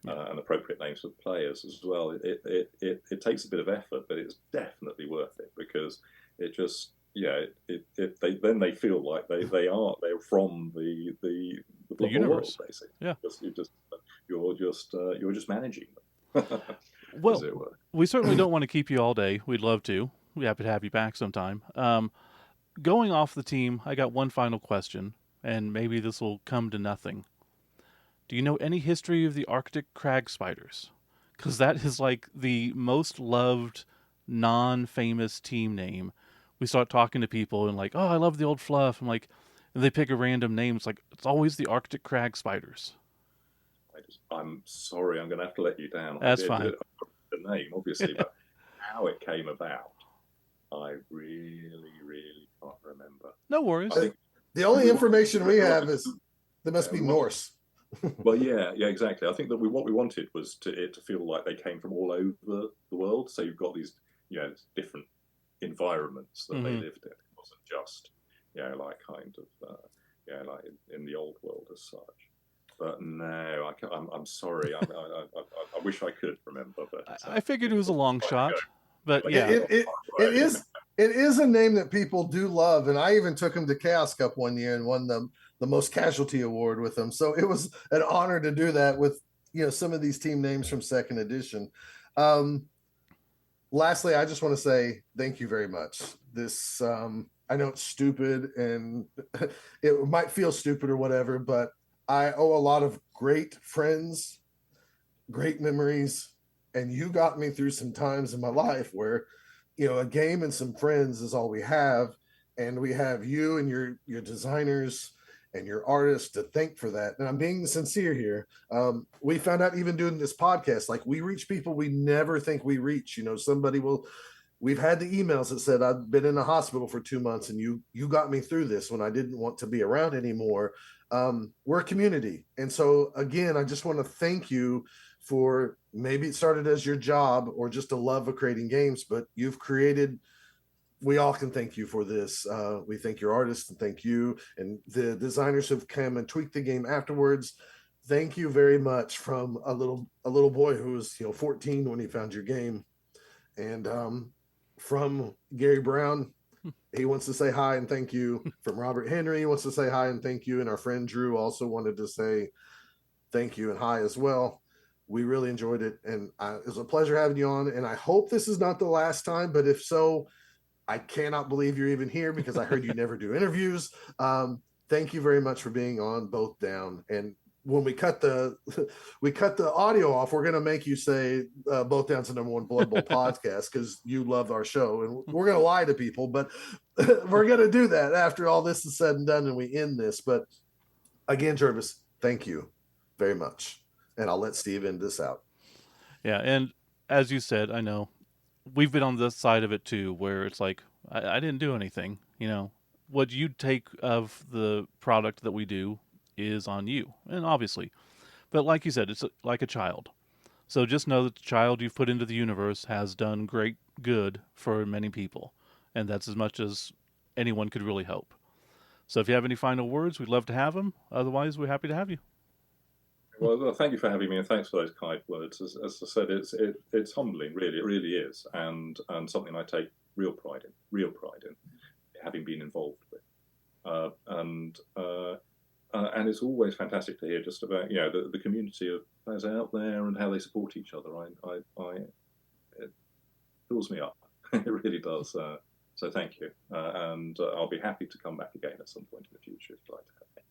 And appropriate names for the players as well. It takes a bit of effort, but it's definitely worth it because it just they feel like they're from the universe world, basically. Yeah, you're just managing them. Well, we certainly don't want to keep you all day. We'd love to. We're happy to have you back sometime. Going off the team, I got one final question, and maybe this will come to nothing. Do you know any history of the Arctic crag spiders? Because that is like the most loved non-famous team name. We start talking to people and like, oh, I love the old fluff. I'm like, and they pick a random name. It's like, it's always the Arctic crag spiders. I'm sorry, I'm going to have to let you down. That's fine. The name, obviously, but how it came about, I really, really can't remember. No worries. The only information we have is they must be Norse. Well, yeah, exactly. I think that what we wanted was it to feel like they came from all over the world. So you've got these, different environments that they lived in. It wasn't just, like in the old world as such. But no, I'm sorry. I wish I could remember, but I figured it was a long shot. But yeah, it is a name that people do love, and I even took him to Chaos Cup one year and won the most casualty award with them. So it was an honor to do that with some of these team names from second edition. Lastly, I just want to say thank you very much. This I know it's stupid and it might feel stupid or whatever, but I owe a lot of great friends, great memories, and you got me through some times in my life where a game and some friends is all we have, and we have you and your designers and your artists to thank for that. And I'm being sincere here. We found out even doing this podcast, like we reach people we never think we reach. Somebody will we've had the emails that said I've been in the hospital for 2 months and you got me through this when I didn't want to be around anymore. We're a community. And so again, I just want to thank you for, maybe it started as your job or just a love of creating games, but you've created, we all can thank you for this. We thank your artists and thank you and the designers who've come and tweaked the game afterwards. Thank you very much, from a little boy who was 14 when he found your game. And from Gary Brown, he wants to say hi and thank you. From Robert Henry, he wants to say hi and thank you. And our friend Drew also wanted to say thank you and hi as well. We really enjoyed it, and it was a pleasure having you on. And I hope this is not the last time, but if so, I cannot believe you're even here, because I heard you never do interviews. Thank you very much for being on Both Down. And when we cut the audio off, we're gonna make you say Both Down's the #1 Blood Bowl podcast, because you love our show, and we're gonna lie to people, but we're gonna do that after all this is said and done and we end this. But again, Jervis, thank you very much, and I'll let Steve end this out. Yeah, and as you said, I know we've been on this side of it too, where it's like, I didn't do anything. What you take of the product that we do is on you, and obviously, but like you said, it's like a child. So just know that the child you've put into the universe has done great good for many people, and that's as much as anyone could really hope. So if you have any final words, we'd love to have them. Otherwise, we're happy to have you. Well, thank you for having me, and thanks for those kind words. As I said, it's humbling, really. It really is, and something I take real pride in having been involved with. And it's always fantastic to hear just about the community of players out there and how they support each other. It fills me up. It really does. So thank you, and I'll be happy to come back again at some point in the future if you'd like to have me.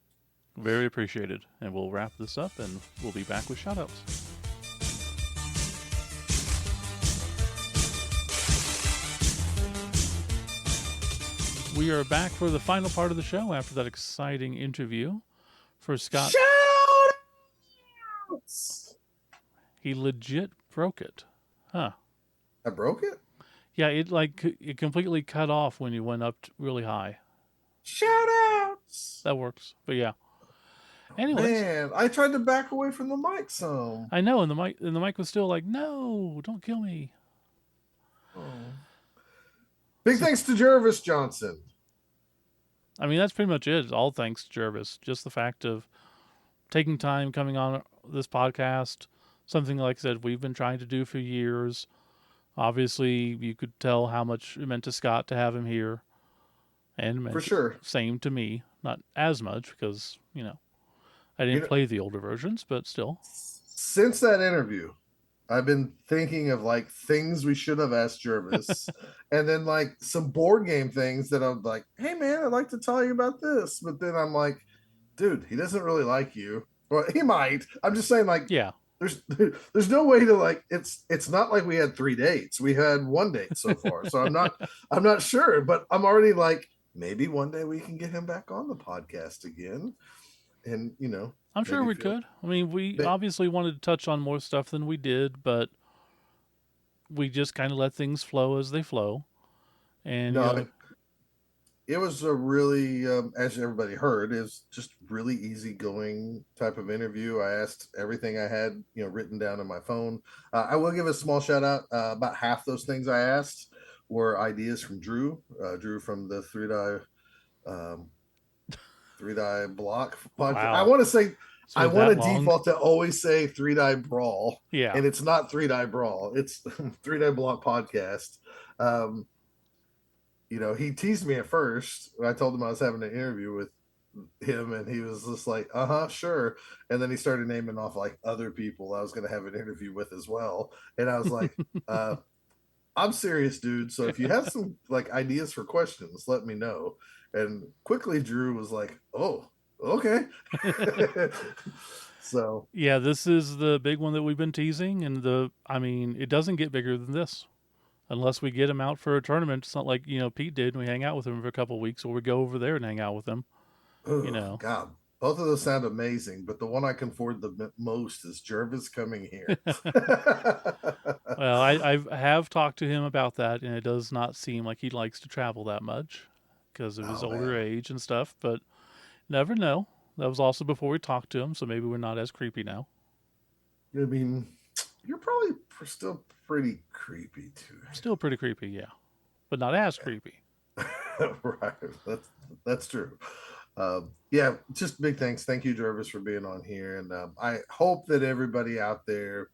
Very appreciated. And we'll wrap this up, and we'll be back with shoutouts. We are back for the final part of the show after that exciting interview for Scott. Shoutouts! He legit broke it. Huh. I broke it? Yeah, it completely cut off when you went up really high. Shoutouts! That works. But yeah. Anyways, man, I tried to back away from the mic some. I know, and the mic was still like, "No, don't kill me." Oh. Big thanks to Jervis Johnson. I mean, that's pretty much it. All thanks to Jervis. Just the fact of taking time, coming on this podcast, something like I said we've been trying to do for years. Obviously, you could tell how much it meant to Scott to have him here, and for sure. Same to me, not as much because I didn't play the older versions, but still. Since that interview, I've been thinking of things we should have asked Jervis, and then some board game things that I'm like, hey man, I'd like to tell you about this. But then I'm like, dude, he doesn't really like you. Well, he might. I'm just saying, yeah. There's no way to it's not like we had 3 dates. We had 1 date so far. So I'm not sure, but I'm already maybe one day we can get him back on the podcast again. And I'm sure we could. I mean, we obviously wanted to touch on more stuff than we did, but we just kind of let things flow as they flow. And it was a really, as everybody heard, is just really easygoing type of interview. I asked everything I had, written down on my phone. I will give a small shout out. About half those things I asked were ideas from Drew. Drew from the 3-Die Block podcast. Wow. I want to say, I want to default to always say 3-Die Brawl. Yeah. And it's not 3-Die Brawl. It's 3-Die Block podcast. He teased me at first when I told him I was having an interview with him, and he was just like, sure. And then he started naming off other people I was going to have an interview with as well. And I was like, I'm serious, dude. So if you have some ideas for questions, let me know. And quickly Drew was like, oh, okay. So yeah, this is the big one that we've been teasing, and it doesn't get bigger than this unless we get him out for a tournament. It's not like Pete did, and we hang out with him for a couple of weeks, or we go over there and hang out with him. God, both of those sound amazing, but the one I can afford the most is Jervis coming here. Well, I have talked to him about that, and it does not seem like he likes to travel that much because of his Oh older man. age and stuff. But never know. That was also before we talked to him, so maybe we're not as creepy now. I mean, you're probably still pretty creepy too. Still pretty creepy, yeah, but not as creepy. Right. That's true. Yeah, just big thanks. Thank you, Jervis, for being on here, and I hope that everybody out there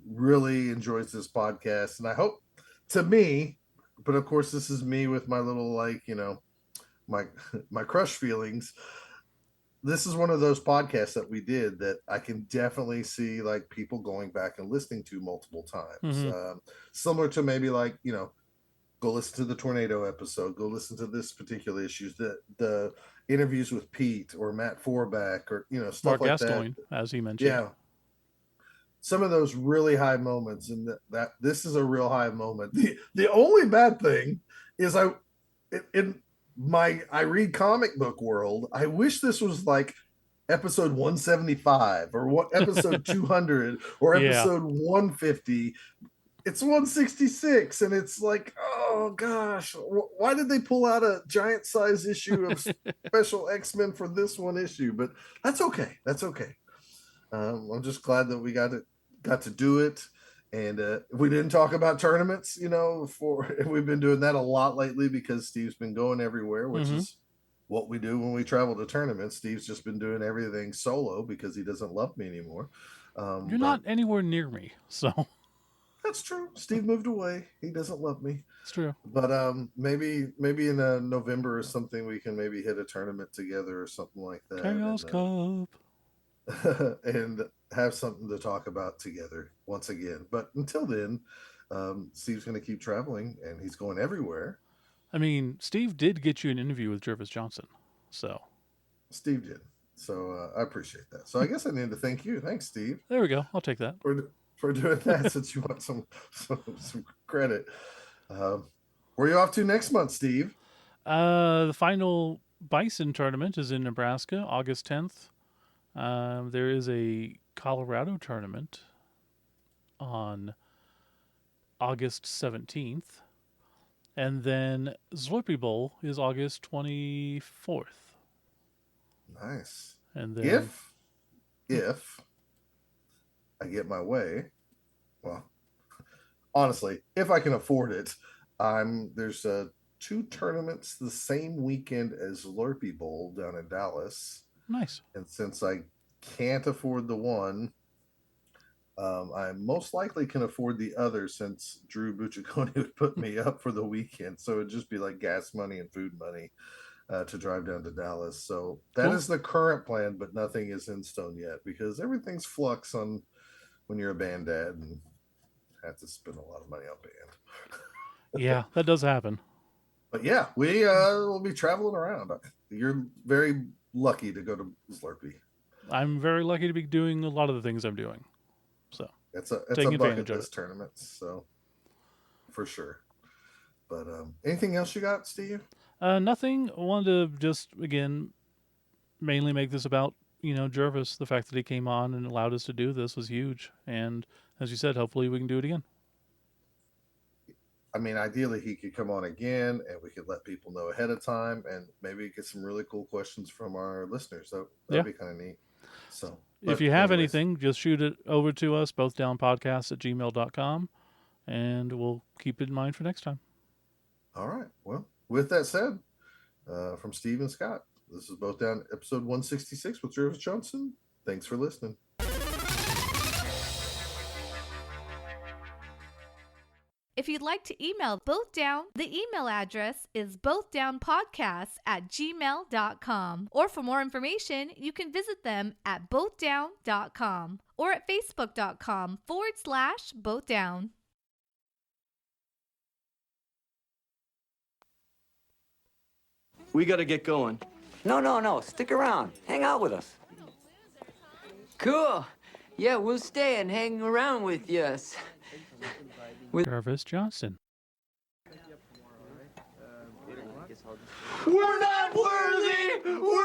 really enjoys this podcast. And I hope, to me, but of course, this is me with my little my my crush feelings. This is one of those podcasts that we did that I can definitely see like people going back and listening to multiple times. Hmm. Similar to maybe like go listen to the tornado episode, go listen to this particular issues, the interviews with Pete or Matt Forback or stuff Mark like that. Gascoigne, as he mentioned. Yeah, some of those really high moments, and that this is a real high moment. The only bad thing is in my I read comic book world, I wish this was like episode 175 or what episode 200 or Yeah. episode 150. It's 166 and it's like, oh gosh, why did they pull out a giant size issue of special X-Men for this one issue? But that's okay. I'm just glad that we got to do it. And we didn't talk about tournaments, we've been doing that a lot lately because Steve's been going everywhere, which Hmm. is what we do when we travel to tournaments. Steve's just been doing everything solo because he doesn't love me anymore. You're But not anywhere near me, so that's true. Steve moved away. He doesn't love me. it's true. But maybe in November or something we can maybe hit a tournament together or something like that. Chaos Cup. And have something to talk about together once again. But until then, Steve's going to keep traveling and he's going everywhere. I mean, Steve did get you an interview with Jervis Johnson, so Steve did. So I appreciate that. So I guess I need to thank you. Thanks, Steve, there we go. I'll take that. for doing that since you want some credit. Where are you off to next month, Steve? The final Bison tournament is in Nebraska, August 10th. There is a Colorado tournament on August 17th. And then Slurpee Bowl is August 24th. Nice. And then If I get my way, well, honestly, if I can afford it, there's two tournaments the same weekend as Slurpee Bowl down in Dallas. nice. And since I can't afford the one, I most likely can afford the other since Drew Bucciacone would put me up for the weekend. So it'd just be like gas money and food money to drive down to Dallas. So that Cool. is the current plan, but nothing is in stone yet because everything's flux on when you're a band dad and have to spend a lot of money on band. Yeah, that does happen. But yeah, we will be traveling around. You're very lucky to go to Slurpee. I'm very lucky to be doing a lot of the things I'm doing. So It's a taking bucket advantage of list tournament, so for sure. But anything else you got, Steve? nothing. I wanted to just, again, mainly make this about, Jervis. The fact that he came on and allowed us to do this was huge. And as you said, hopefully we can do it again. I mean, ideally he could come on again and we could let people know ahead of time and maybe get some really cool questions from our listeners. That'd be kind of neat. So If you have anything, just shoot it over to us, bothdownpodcasts@gmail.com, and we'll keep it in mind for next time. All right. Well, with that said, from Steve and Scott, this is Both Down episode 166 with Jervis Johnson. Thanks for listening. If you'd like to email Both Down, the email address is bothdownpodcasts@gmail.com. Or for more information, you can visit them at bothdown.com or at facebook.com/bothdown. We gotta get going. No. Stick around. Hang out with us. Cool. Yeah, we'll stay and hang around with you. Jervis Johnson. We're not worthy! We're